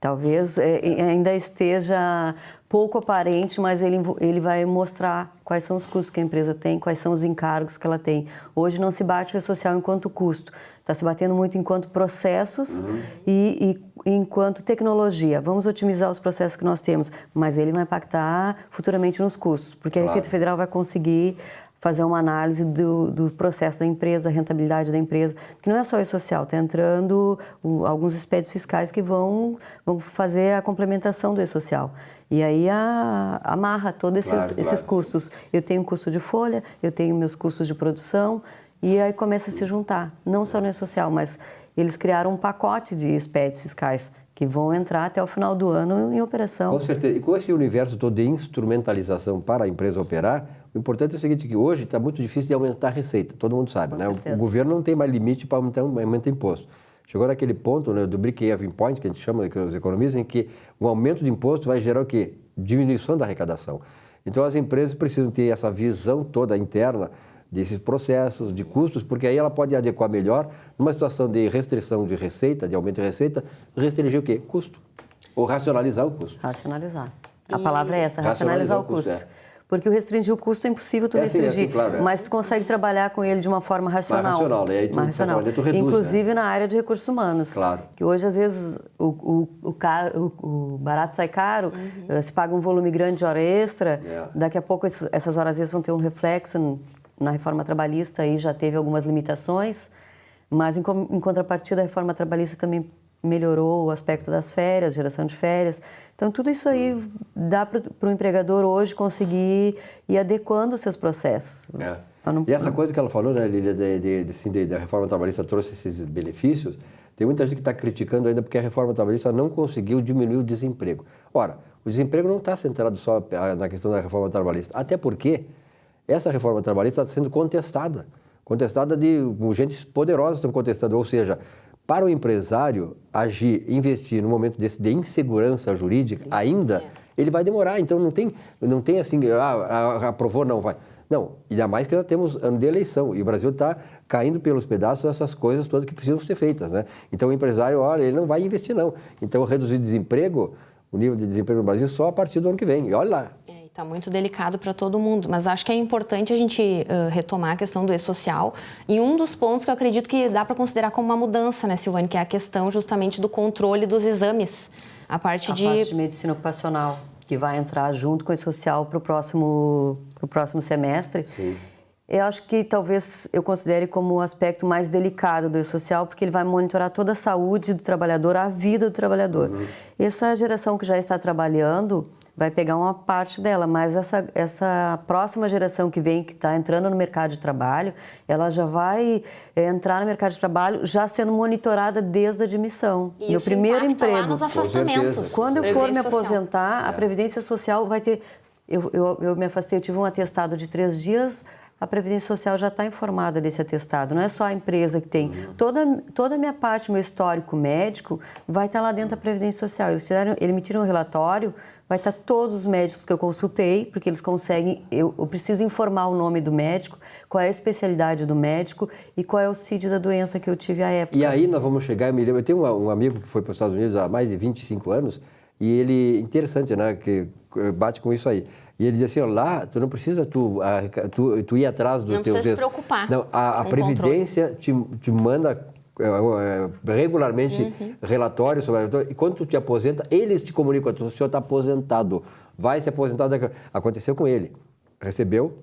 Talvez ainda esteja pouco aparente, mas ele vai mostrar quais são os custos que a empresa tem, quais são os encargos que ela tem. Hoje não se bate o E-Social enquanto custo, está se batendo muito enquanto processos e enquanto tecnologia. Vamos otimizar os processos que nós temos, mas ele vai impactar futuramente nos custos, porque a Receita Federal vai conseguir fazer uma análise do processo da empresa, da rentabilidade da empresa, que não é só o E-Social, está entrando alguns expedientes fiscais que vão fazer a complementação do E-Social. E aí amarra todos esses custos. Eu tenho custo de folha, eu tenho meus custos de produção, e aí começa a se juntar, não só no E-Social, mas eles criaram um pacote de expedientes fiscais que vão entrar até o final do ano em operação. Com certeza. E com esse universo todo de instrumentalização para a empresa operar, o importante é o seguinte, que hoje está muito difícil de aumentar a receita, todo mundo sabe, né? O governo não tem mais limite para aumentar imposto. Chegou naquele ponto, né, do break-even point, que a gente chama, que os economistas, em que um aumento de imposto vai gerar o quê? Diminuição da arrecadação. Então as empresas precisam ter essa visão toda interna desses processos, de custos, porque aí ela pode adequar melhor numa situação de restrição de receita, de aumento de receita, restringir o quê? Custo. Ou racionalizar o custo. Racionalizar. A palavra é essa, racionalizar o custo. Porque o restringir o custo é impossível tu restringir, claro, mas tu consegue trabalhar com ele de uma forma racional. Mais racional. Tu reduz, inclusive na área de recursos humanos. Claro. Que hoje, às vezes, o barato sai caro, se paga um volume grande de hora extra, daqui a pouco essas horas extras vão ter um reflexo na reforma trabalhista, aí já teve algumas limitações, mas em contrapartida a reforma trabalhista também melhorou o aspecto das férias, geração de férias. Então, tudo isso aí dá para o empregador hoje conseguir ir adequando os seus processos. E essa coisa que ela falou, né, Lília, da reforma trabalhista trouxe esses benefícios, tem muita gente que está criticando ainda porque a reforma trabalhista não conseguiu diminuir o desemprego. Ora, o desemprego não está centrado só na questão da reforma trabalhista, até porque essa reforma trabalhista está sendo contestada de gente poderosa estão contestando, ou seja, para o empresário agir, investir no momento desse de insegurança jurídica, ainda, ele vai demorar, então não tem assim, aprovou, não vai. Não, ainda mais que nós temos ano de eleição e o Brasil está caindo pelos pedaços essas coisas todas que precisam ser feitas, né? Então o empresário, olha, ele não vai investir não. Então reduzir desemprego, o nível de desemprego no Brasil só a partir do ano que vem, e olha lá. Está muito delicado para todo mundo, mas acho que é importante a gente retomar a questão do e-social e um dos pontos que eu acredito que dá para considerar como uma mudança, né, Silvane, que é a questão justamente do controle dos exames, a parte de medicina ocupacional, que vai entrar junto com o e-social para o próximo semestre. Sim. Eu acho que talvez eu considere como o aspecto mais delicado do e-social, porque ele vai monitorar toda a saúde do trabalhador, a vida do trabalhador. Essa geração que já está trabalhando vai pegar uma parte dela, mas essa próxima geração que vem, que está entrando no mercado de trabalho, ela já vai entrar no mercado de trabalho já sendo monitorada desde a admissão. E meu primeiro emprego. Lá nos afastamentos. Quando eu for me aposentar, a Previdência Social vai ter... Eu me afastei, eu tive um atestado de 3 dias, a Previdência Social já está informada desse atestado. Não é só a empresa que tem. Toda a minha parte, meu histórico médico, vai estar lá dentro da Previdência Social. Eles emitiram um relatório, vai estar todos os médicos que eu consultei, porque eles conseguem... Eu preciso informar o nome do médico, qual é a especialidade do médico e qual é o CID da doença que eu tive à época. E aí nós vamos chegar... Eu tenho um amigo que foi para os Estados Unidos há mais de 25 anos e ele... Interessante, né? Que bate com isso aí. E ele diz assim, ó, lá, tu não precisa tu ir atrás do teu... Não precisa se preocupar. Não, a Previdência te manda regularmente relatórios sobre... E quando tu te aposenta, eles te comunicam, o senhor está aposentado, vai se aposentar. Aconteceu com ele, recebeu,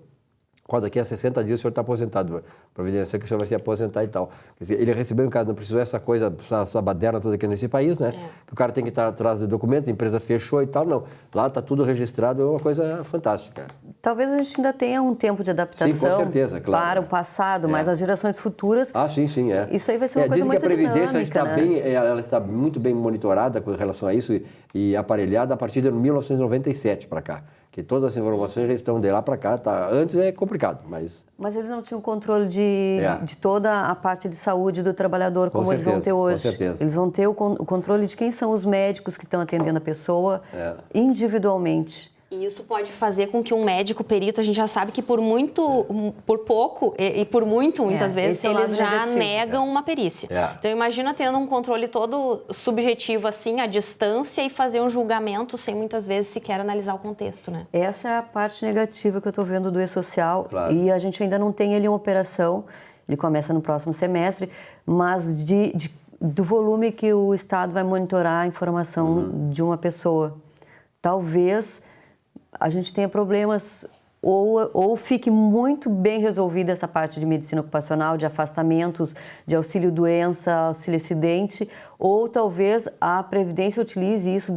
quando daqui a 60 dias o senhor está aposentado, providenciar que o senhor vai se aposentar e tal. Quer dizer, ele recebeu em casa, não precisou essa coisa, essa baderna toda aqui nesse país, né? Que o cara tem que estar atrás de documento, a empresa fechou e tal, não. Lá está tudo registrado, é uma coisa fantástica. Talvez a gente ainda tenha um tempo de adaptação, sim, com certeza, claro, para o passado, mas as gerações futuras... sim, Isso aí vai ser uma coisa muito dinâmica, dizem que a Previdência está ela está muito bem monitorada com relação a isso e aparelhada a partir de 1997 para cá. Que todas as informações já estão de lá para cá. Tá? Antes é complicado, mas... Mas eles não tinham controle de toda a parte de saúde do trabalhador, como eles vão ter hoje. Com certeza. Eles vão ter o controle de quem são os médicos que estão atendendo a pessoa individualmente. E isso pode fazer com que um médico perito, a gente já sabe que por pouco e por muito, muitas vezes, eles já negam uma perícia. Então, imagina tendo um controle todo subjetivo, assim, à distância e fazer um julgamento sem, muitas vezes, sequer analisar o contexto, né? Essa é a parte negativa que eu estou vendo do e-social. Claro. E a gente ainda não tem ele em operação. Ele começa no próximo semestre, mas do volume que o Estado vai monitorar a informação de uma pessoa. Talvez a gente tenha problemas ou fique muito bem resolvida essa parte de medicina ocupacional, de afastamentos, de auxílio-doença, auxílio-acidente, ou talvez a Previdência utilize isso.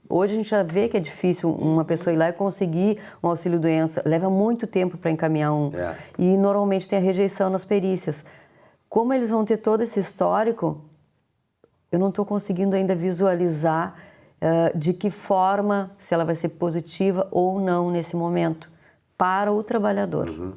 Hoje a gente já vê que é difícil uma pessoa ir lá e conseguir um auxílio-doença, leva muito tempo para encaminhar e normalmente tem a rejeição nas perícias. Como eles vão ter todo esse histórico, eu não estou conseguindo ainda visualizar de que forma, se ela vai ser positiva ou não nesse momento, para o trabalhador.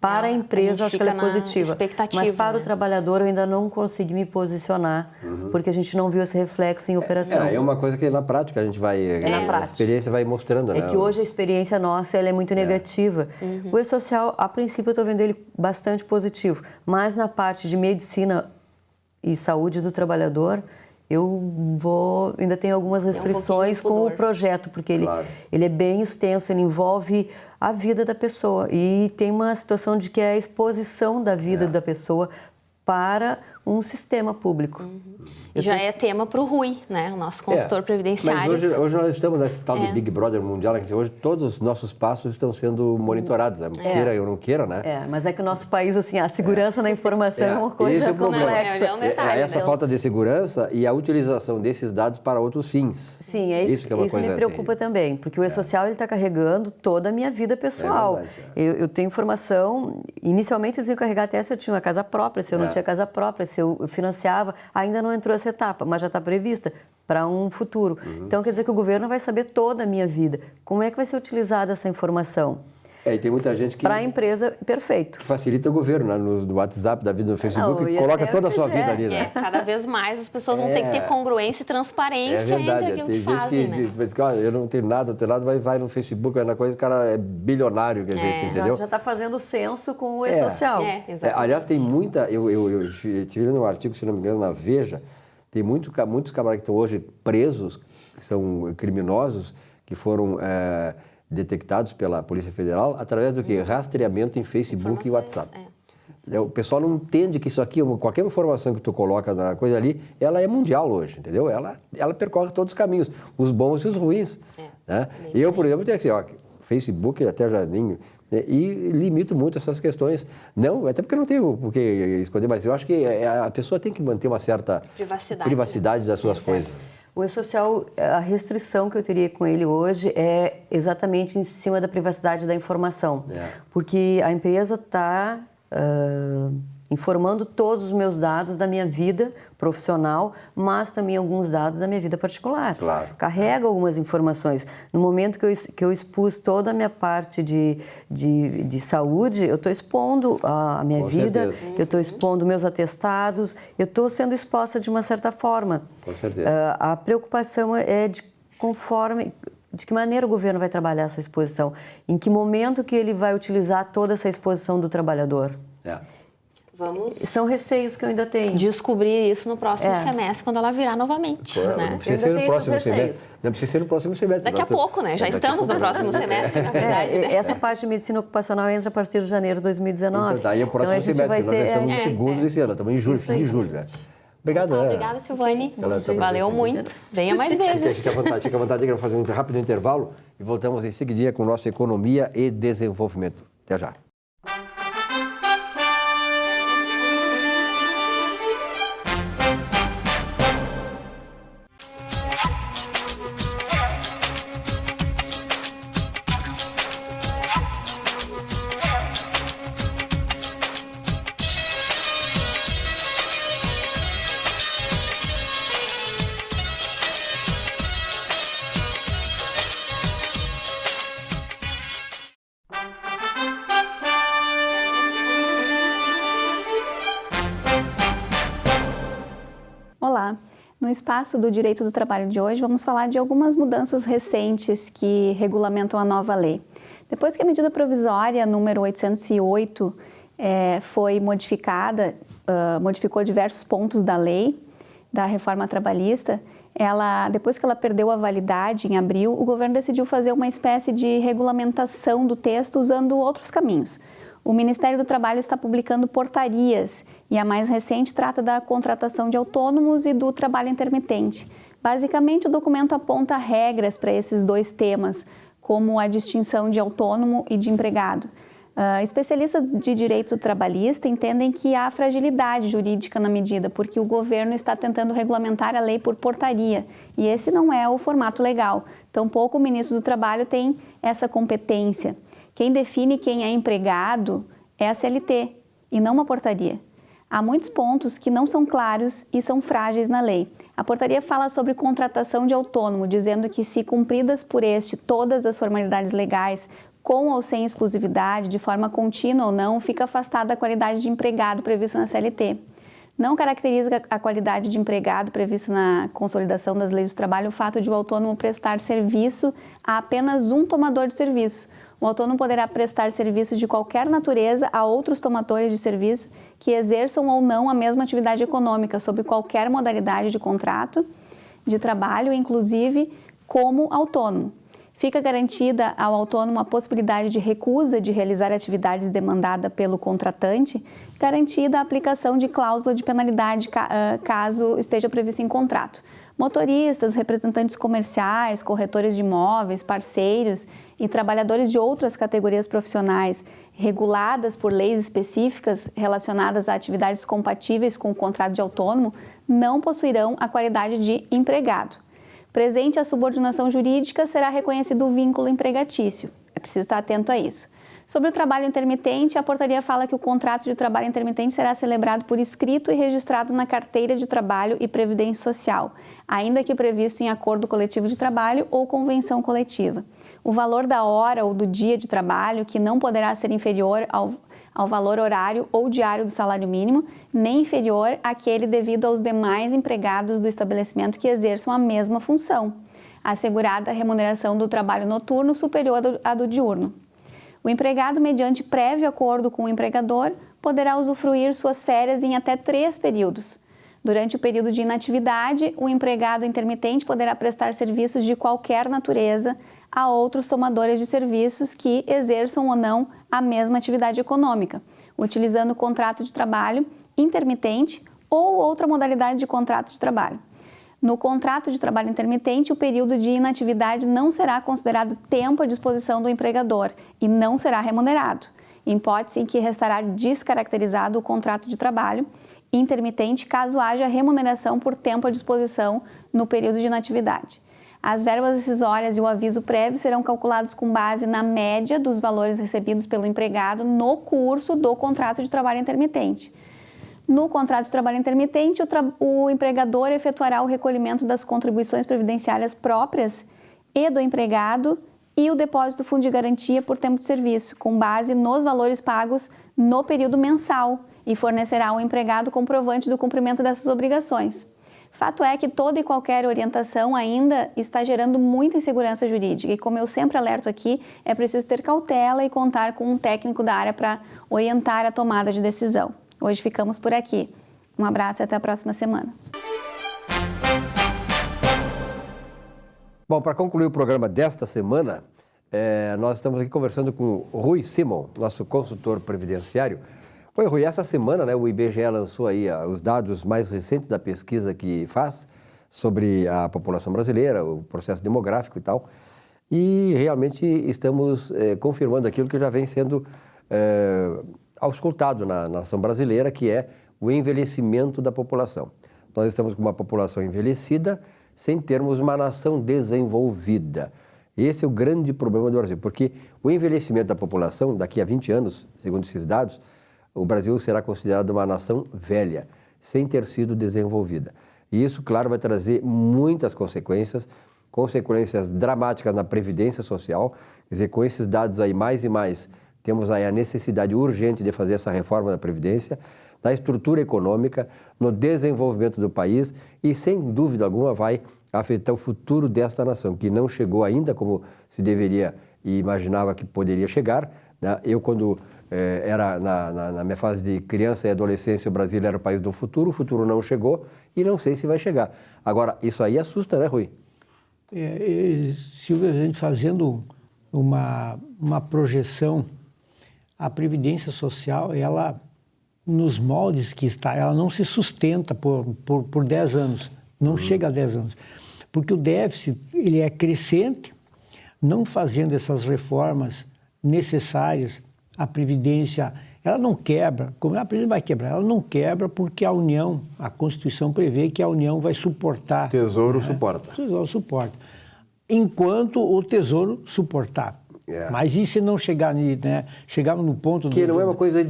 Para a empresa, acho que ela é positiva. Mas para o trabalhador, eu ainda não consegui me posicionar, porque a gente não viu esse reflexo em operação. É uma coisa que na prática a gente vai... a experiência vai mostrando, né? É que hoje a experiência nossa ela é muito negativa. O e-social, a princípio, eu estou vendo ele bastante positivo, mas na parte de medicina e saúde do trabalhador... ainda tenho algumas restrições com o projeto, porque ele é bem extenso, ele envolve a vida da pessoa e tem uma situação de que é a exposição da vida da pessoa para um sistema público. E já é tema para o Rui, né? O nosso consultor previdenciário. Mas hoje nós estamos nesse tal de Big Brother mundial, que hoje todos os nossos passos estão sendo monitorados, né? Queira ou não queira, né? Mas é que o nosso país, assim, a segurança da informação é uma coisa esse é o problema. complexa. É um detalhe, essa falta de segurança e a utilização desses dados para outros fins. Sim, isso que é uma coisa me preocupa também, porque o e-social está carregando toda a minha vida pessoal. Verdade, eu tenho informação, inicialmente eu tinha que carregar até se eu tinha uma casa própria, se eu não tinha casa própria, se eu financiava, ainda não entrou essa etapa, mas já está prevista para um futuro. Então, quer dizer que o governo vai saber toda a minha vida. Como é que vai ser utilizada essa informação? E tem muita gente que... Para a empresa, perfeito. Que facilita o governo, né? No WhatsApp da vida, no Facebook, e coloca até toda a o sua TGE. vida ali, né? Cada vez mais as pessoas vão ter que ter congruência e transparência entre aquilo que fazem, né? Tem gente que eu não tenho nada, vai no Facebook, vai na coisa, o cara é bilionário, quer dizer, entendeu? Já está fazendo censo com o e-social. Exatamente. Aliás, tem muita... Eu tive um artigo, se não me engano, na Veja, tem muitos camaradas que estão hoje presos, que são criminosos, que foram detectados pela Polícia Federal através do quê? Rastreamento em Facebook e WhatsApp. O pessoal não entende que isso aqui, qualquer informação que tu coloca na coisa ali, ela é mundial hoje, entendeu? Ela percorre todos os caminhos, os bons e os ruins. Né? Eu, por exemplo, tenho assim, Facebook até já nem... E limito muito essas questões. Não, até porque eu não tenho por que esconder, mas eu acho que a pessoa tem que manter uma certa privacidade das suas coisas. O e-social, a restrição que eu teria com ele hoje é exatamente em cima da privacidade da informação. Porque a empresa está informando todos os meus dados da minha vida profissional, mas também alguns dados da minha vida particular. Claro. Carrega algumas informações. No momento que eu expus toda a minha parte de saúde, eu estou expondo a minha vida, eu estou expondo meus atestados, eu estou sendo exposta de uma certa forma. Com certeza. A preocupação é de que maneira o governo vai trabalhar essa exposição, em que momento que ele vai utilizar toda essa exposição do trabalhar. São receios que eu ainda tenho. Descobrir isso no próximo semestre, quando ela virar novamente. Né? Não precisa ser no próximo semestre. Não precisa ser no próximo semestre. Daqui a pouco, né? Já estamos no próximo semestre, na verdade. Né? Essa parte de medicina ocupacional entra a partir de janeiro de 2019. Então, daí é o próximo semestre, nós já estamos no segundo desse ano, estamos em julho, fim de julho, né? Obrigado, Ana. Obrigada, Silvane. Valeu muito. Venha mais vezes. Fica à vontade, quero fazer um rápido intervalo e voltamos em seguida com o nosso Economia e Desenvolvimento. Até já. Olá! No espaço do Direito do Trabalho de hoje, vamos falar de algumas mudanças recentes que regulamentam a nova lei. Depois que a medida provisória número 808 foi modificada, modificou diversos pontos da lei, da reforma trabalhista, depois que ela perdeu a validade em abril, o governo decidiu fazer uma espécie de regulamentação do texto usando outros caminhos. O Ministério do Trabalho está publicando portarias e a mais recente trata da contratação de autônomos e do trabalho intermitente. Basicamente, o documento aponta regras para esses dois temas, como a distinção de autônomo e de empregado. Especialistas de direito trabalhista entendem que há fragilidade jurídica na medida, porque o governo está tentando regulamentar a lei por portaria, e esse não é o formato legal. Tampouco o ministro do Trabalho tem essa competência. Quem define quem é empregado é a CLT e não uma portaria. Há muitos pontos que não são claros e são frágeis na lei. A portaria fala sobre contratação de autônomo, dizendo que se cumpridas por este todas as formalidades legais, com ou sem exclusividade, de forma contínua ou não, fica afastada a qualidade de empregado prevista na CLT. Não caracteriza a qualidade de empregado prevista na consolidação das leis do trabalho o fato de o autônomo prestar serviço a apenas um tomador de serviço. O autônomo poderá prestar serviços de qualquer natureza a outros tomadores de serviço que exerçam ou não a mesma atividade econômica, sob qualquer modalidade de contrato de trabalho, inclusive como autônomo. Fica garantida ao autônomo a possibilidade de recusa de realizar atividades demandada pelo contratante, garantida a aplicação de cláusula de penalidade caso esteja previsto em contrato. Motoristas, representantes comerciais, corretores de imóveis, parceiros e trabalhadores de outras categorias profissionais reguladas por leis específicas relacionadas a atividades compatíveis com o contrato de autônomo não possuirão a qualidade de empregado. Presente a subordinação jurídica, será reconhecido o vínculo empregatício. É preciso estar atento a isso. Sobre o trabalho intermitente, a portaria fala que o contrato de trabalho intermitente será celebrado por escrito e registrado na carteira de trabalho e previdência social, ainda que previsto em acordo coletivo de trabalho ou convenção coletiva. O valor da hora ou do dia de trabalho, que não poderá ser inferior ao valor horário ou diário do salário mínimo, nem inferior àquele devido aos demais empregados do estabelecimento que exerçam a mesma função, assegurada a remuneração do trabalho noturno superior à do diurno. O empregado, mediante prévio acordo com o empregador, poderá usufruir suas férias em até 3 períodos. Durante o período de inatividade, o empregado intermitente poderá prestar serviços de qualquer natureza a outros tomadores de serviços que exerçam ou não a mesma atividade econômica, utilizando o contrato de trabalho intermitente ou outra modalidade de contrato de trabalho. No contrato de trabalho intermitente, o período de inatividade não será considerado tempo à disposição do empregador e não será remunerado, em hipótese em que restará descaracterizado o contrato de trabalho intermitente caso haja remuneração por tempo à disposição no período de inatividade. As verbas rescisórias e o aviso prévio serão calculados com base na média dos valores recebidos pelo empregado no curso do contrato de trabalho intermitente. No contrato de trabalho intermitente, o empregador efetuará o recolhimento das contribuições previdenciárias próprias e do empregado e o depósito do fundo de garantia por tempo de serviço, com base nos valores pagos no período mensal, e fornecerá ao empregado comprovante do cumprimento dessas obrigações. Fato é que toda e qualquer orientação ainda está gerando muita insegurança jurídica e, como eu sempre alerto aqui, é preciso ter cautela e contar com um técnico da área para orientar a tomada de decisão. Hoje ficamos por aqui. Um abraço e até a próxima semana. Bom, para concluir o programa desta semana, nós estamos aqui conversando com o Rui Simon, nosso consultor previdenciário. Oi, Rui, essa semana, né, o IBGE lançou aí os dados mais recentes da pesquisa que faz sobre a população brasileira, o processo demográfico e tal, e realmente estamos confirmando aquilo que já vem sendo auscultado na nação brasileira, que é o envelhecimento da população. Nós estamos com uma população envelhecida sem termos uma nação desenvolvida. Esse é o grande problema do Brasil, porque o envelhecimento da população, daqui a 20 anos, segundo esses dados, o Brasil será considerado uma nação velha, sem ter sido desenvolvida. E isso, claro, vai trazer muitas consequências dramáticas na previdência social. Quer dizer, com esses dados aí, mais e mais, temos aí a necessidade urgente de fazer essa reforma da Previdência, na estrutura econômica, no desenvolvimento do país e, sem dúvida alguma, vai afetar o futuro desta nação, que não chegou ainda como se deveria e imaginava que poderia chegar, né? Eu, quando era na minha fase de criança e adolescência, o Brasil era o país do futuro, o futuro não chegou e não sei se vai chegar. Agora, isso aí assusta, né, Rui? Silvia, a gente fazendo uma projeção, a Previdência Social, ela, nos moldes que está, ela não se sustenta por 10 anos, não chega a 10 anos, porque o déficit, ele é crescente, não fazendo essas reformas necessárias, a Previdência, ela não quebra, como a Previdência vai quebrar, ela não quebra porque a União, a Constituição prevê que a União vai suportar. O Tesouro suporta. O Tesouro suporta. Enquanto o Tesouro suportar. Mas e se não chegar, né, chegar no ponto... Que não é uma coisa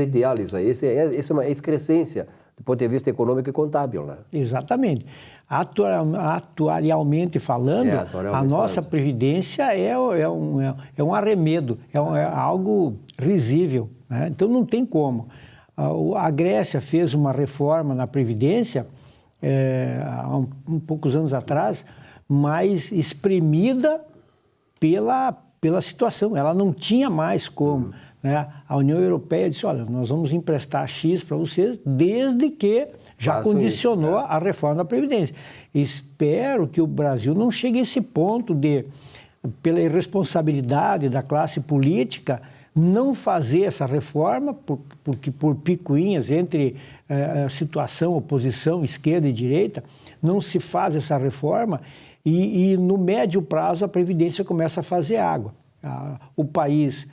ideal isso aí, isso é uma excrescência do ponto de vista econômico e contábil, né? Exatamente. Atuarialmente falando, a nossa Previdência é um arremedo, é algo risível, né? Então não tem como. A Grécia fez uma reforma na Previdência há poucos anos atrás, mas espremida pela situação. Ela não tinha mais como. né, a União Europeia disse, olha, nós vamos emprestar X para vocês desde que já condicionou a reforma da Previdência. Espero que o Brasil não chegue a esse ponto de, pela irresponsabilidade da classe política, não fazer essa reforma, porque por picuinhas entre situação, oposição, esquerda e direita, não se faz essa reforma e no médio prazo a Previdência começa a fazer água. O país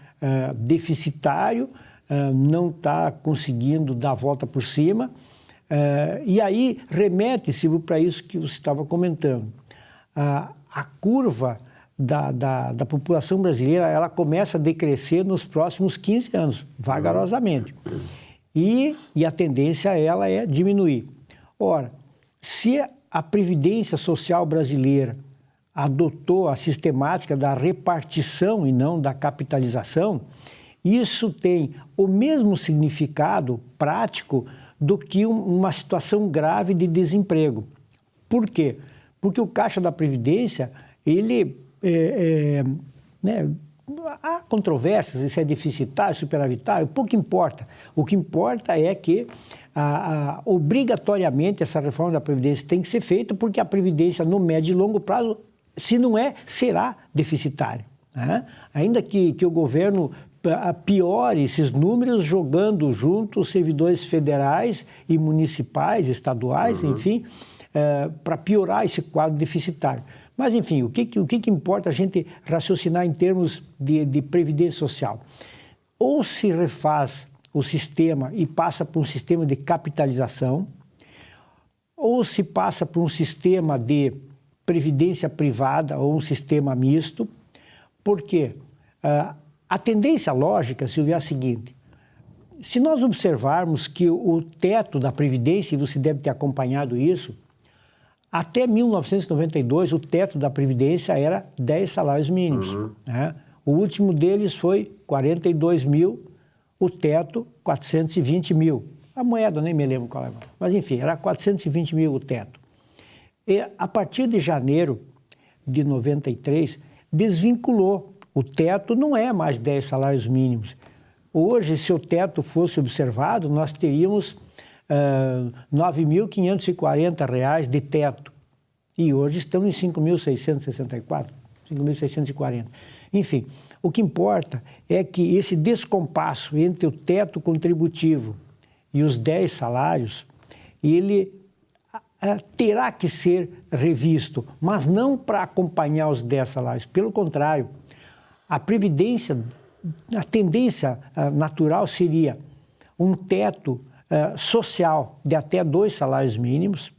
deficitário não está conseguindo dar a volta por cima e aí remete, Silvio, para isso que você estava comentando. A curva da população brasileira, ela começa a decrescer nos próximos 15 anos, vagarosamente. E a tendência ela é diminuir. Ora, se a Previdência Social brasileira adotou a sistemática da repartição e não da capitalização, isso tem o mesmo significado prático do que uma situação grave de desemprego. Por quê? Porque o Caixa da Previdência, ele né, há controvérsias, se é deficitário, superavitário, pouco importa. O que importa é que obrigatoriamente essa reforma da Previdência tem que ser feita porque a Previdência no médio e longo prazo, se não será deficitária, né? Ainda que o governo piore esses números jogando junto os servidores federais e municipais, estaduais, enfim, para piorar esse quadro deficitário. Mas, enfim, o que importa a gente raciocinar em termos de previdência social? Ou se refaz o sistema e passa por um sistema de capitalização, ou se passa por um sistema de previdência privada ou um sistema misto. Por quê? A tendência lógica, Silvia, é a seguinte: se nós observarmos que o teto da Previdência, e você deve ter acompanhado isso, até 1992 o teto da Previdência era 10 salários mínimos. Né? O último deles foi 42 mil, o teto 420 mil. A moeda, nem me lembro qual era, mas enfim, era 420 mil o teto. E a partir de janeiro de 93, desvinculou. O teto não é mais 10 salários mínimos. Hoje, se o teto fosse observado, nós teríamos R$ 9.540 de teto. E hoje estamos em 5.664, 5.640. Enfim, o que importa é que esse descompasso entre o teto contributivo e os 10 salários, ele terá que ser revisto, mas não para acompanhar os 10 salários. Pelo contrário, a Previdência, a tendência natural seria um teto social de até 2 salários mínimos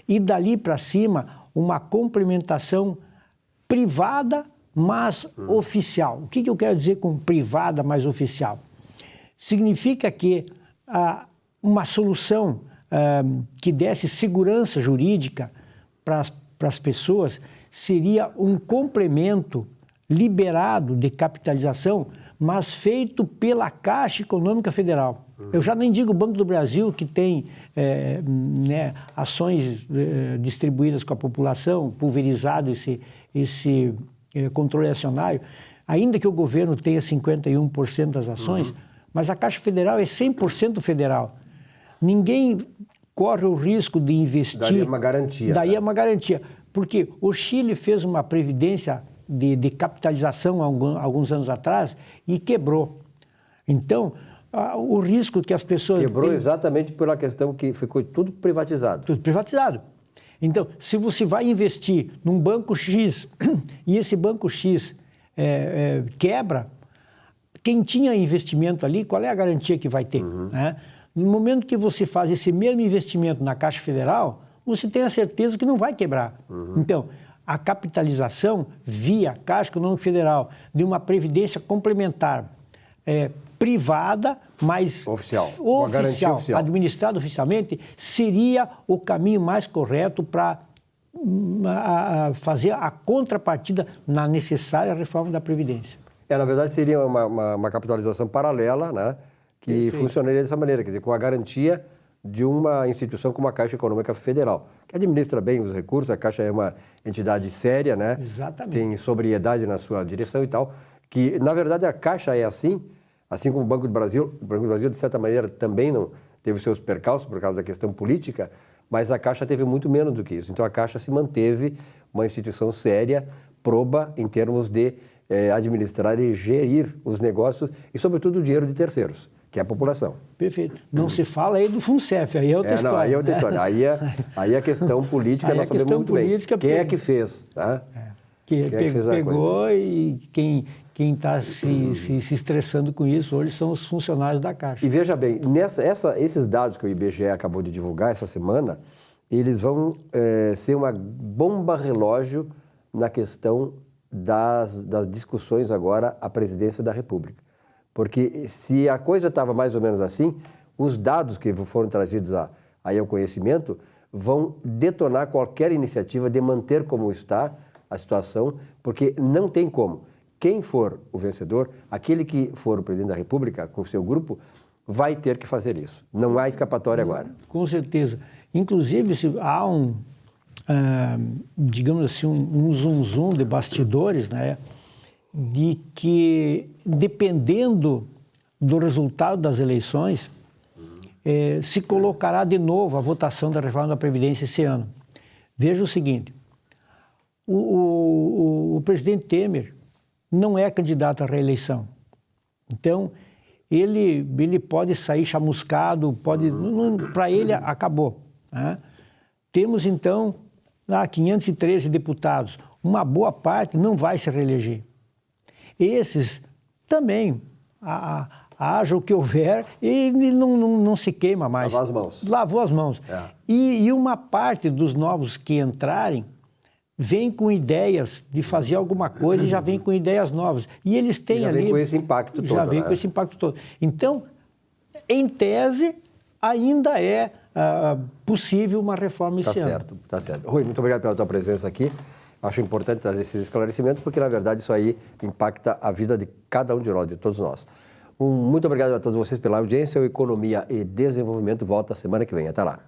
e dali para cima uma complementação privada, mas oficial. O que eu quero dizer com privada, mas oficial? Significa que uma solução que desse segurança jurídica para as pessoas seria um complemento liberado de capitalização, mas feito pela Caixa Econômica Federal. Eu já nem digo o Banco do Brasil, que tem né, ações distribuídas com a população, pulverizado esse controle acionário, ainda que o governo tenha 51% das ações, mas a Caixa Federal é 100% federal. Ninguém corre o risco de investir. Daí é uma garantia. Daí é uma garantia. Porque o Chile fez uma previdência de capitalização há alguns anos atrás e quebrou. Então, o risco que as pessoas... Quebrou exatamente pela questão que ficou tudo privatizado. Tudo privatizado. Então, se você vai investir num banco X e esse banco X quebra, quem tinha investimento ali, qual é a garantia que vai ter? Né? No momento que você faz esse mesmo investimento na Caixa Federal, você tem a certeza que não vai quebrar. Então, a capitalização via Caixa Econômica Federal de uma previdência complementar privada, mas oficial, administrada oficialmente, seria o caminho mais correto para fazer a contrapartida na necessária reforma da Previdência. Na verdade, seria uma capitalização paralela, né, que funcionaria dessa maneira, quer dizer, com a garantia de uma instituição como a Caixa Econômica Federal, que administra bem os recursos. A Caixa é uma entidade séria, né? Exatamente. Tem sobriedade na sua direção e tal, que, na verdade, a Caixa é assim Assim como o Banco do Brasil, de certa maneira, também não teve seus percalços por causa da questão política, mas a Caixa teve muito menos do que isso. Então, a Caixa se manteve uma instituição séria, proba em termos de administrar e gerir os negócios e, sobretudo, o dinheiro de terceiros, que é a população. Perfeito. Não se fala aí do FUNCEF, aí é outra história. Não, aí é outra história. Aí a questão política nós sabemos muito bem. Quem é que fez? Tá? Quem pegou e quem está se estressando com isso hoje são os funcionários da Caixa. E veja bem, esses dados que o IBGE acabou de divulgar essa semana, eles vão ser uma bomba relógio na questão das discussões agora à presidência da República. Porque se a coisa estava mais ou menos assim, os dados que foram trazidos aí ao conhecimento vão detonar qualquer iniciativa de manter como está a situação, porque não tem como. Quem for o vencedor, aquele que for o presidente da República, com o seu grupo, vai ter que fazer isso. Não há escapatória agora. Com certeza. Inclusive, se há digamos assim, um zum de bastidores, né, de que, dependendo do resultado das eleições, se colocará de novo a votação da reforma da Previdência esse ano. Veja o seguinte, o presidente Temer não é candidato à reeleição. Então, ele pode sair chamuscado, para ele acabou. Né? Temos, então, 513 deputados. Uma boa parte não vai se reeleger. Esses também, haja o que houver, ele não se queima mais. Lavou as mãos. Lavou as mãos. É. E uma parte dos novos que entrarem vem com ideias de fazer alguma coisa e já vem com ideias novas. E eles têm ali... Já vem com esse impacto todo. Já vem com esse impacto todo. Então, em tese, ainda é possível uma reforma esse ano. Tá certo. Rui, muito obrigado pela tua presença aqui. Acho importante trazer esses esclarecimentos, porque, na verdade, isso aí impacta a vida de cada um de nós, de todos nós. Muito obrigado a todos vocês pela audiência. O Economia e Desenvolvimento volta semana que vem. Até lá.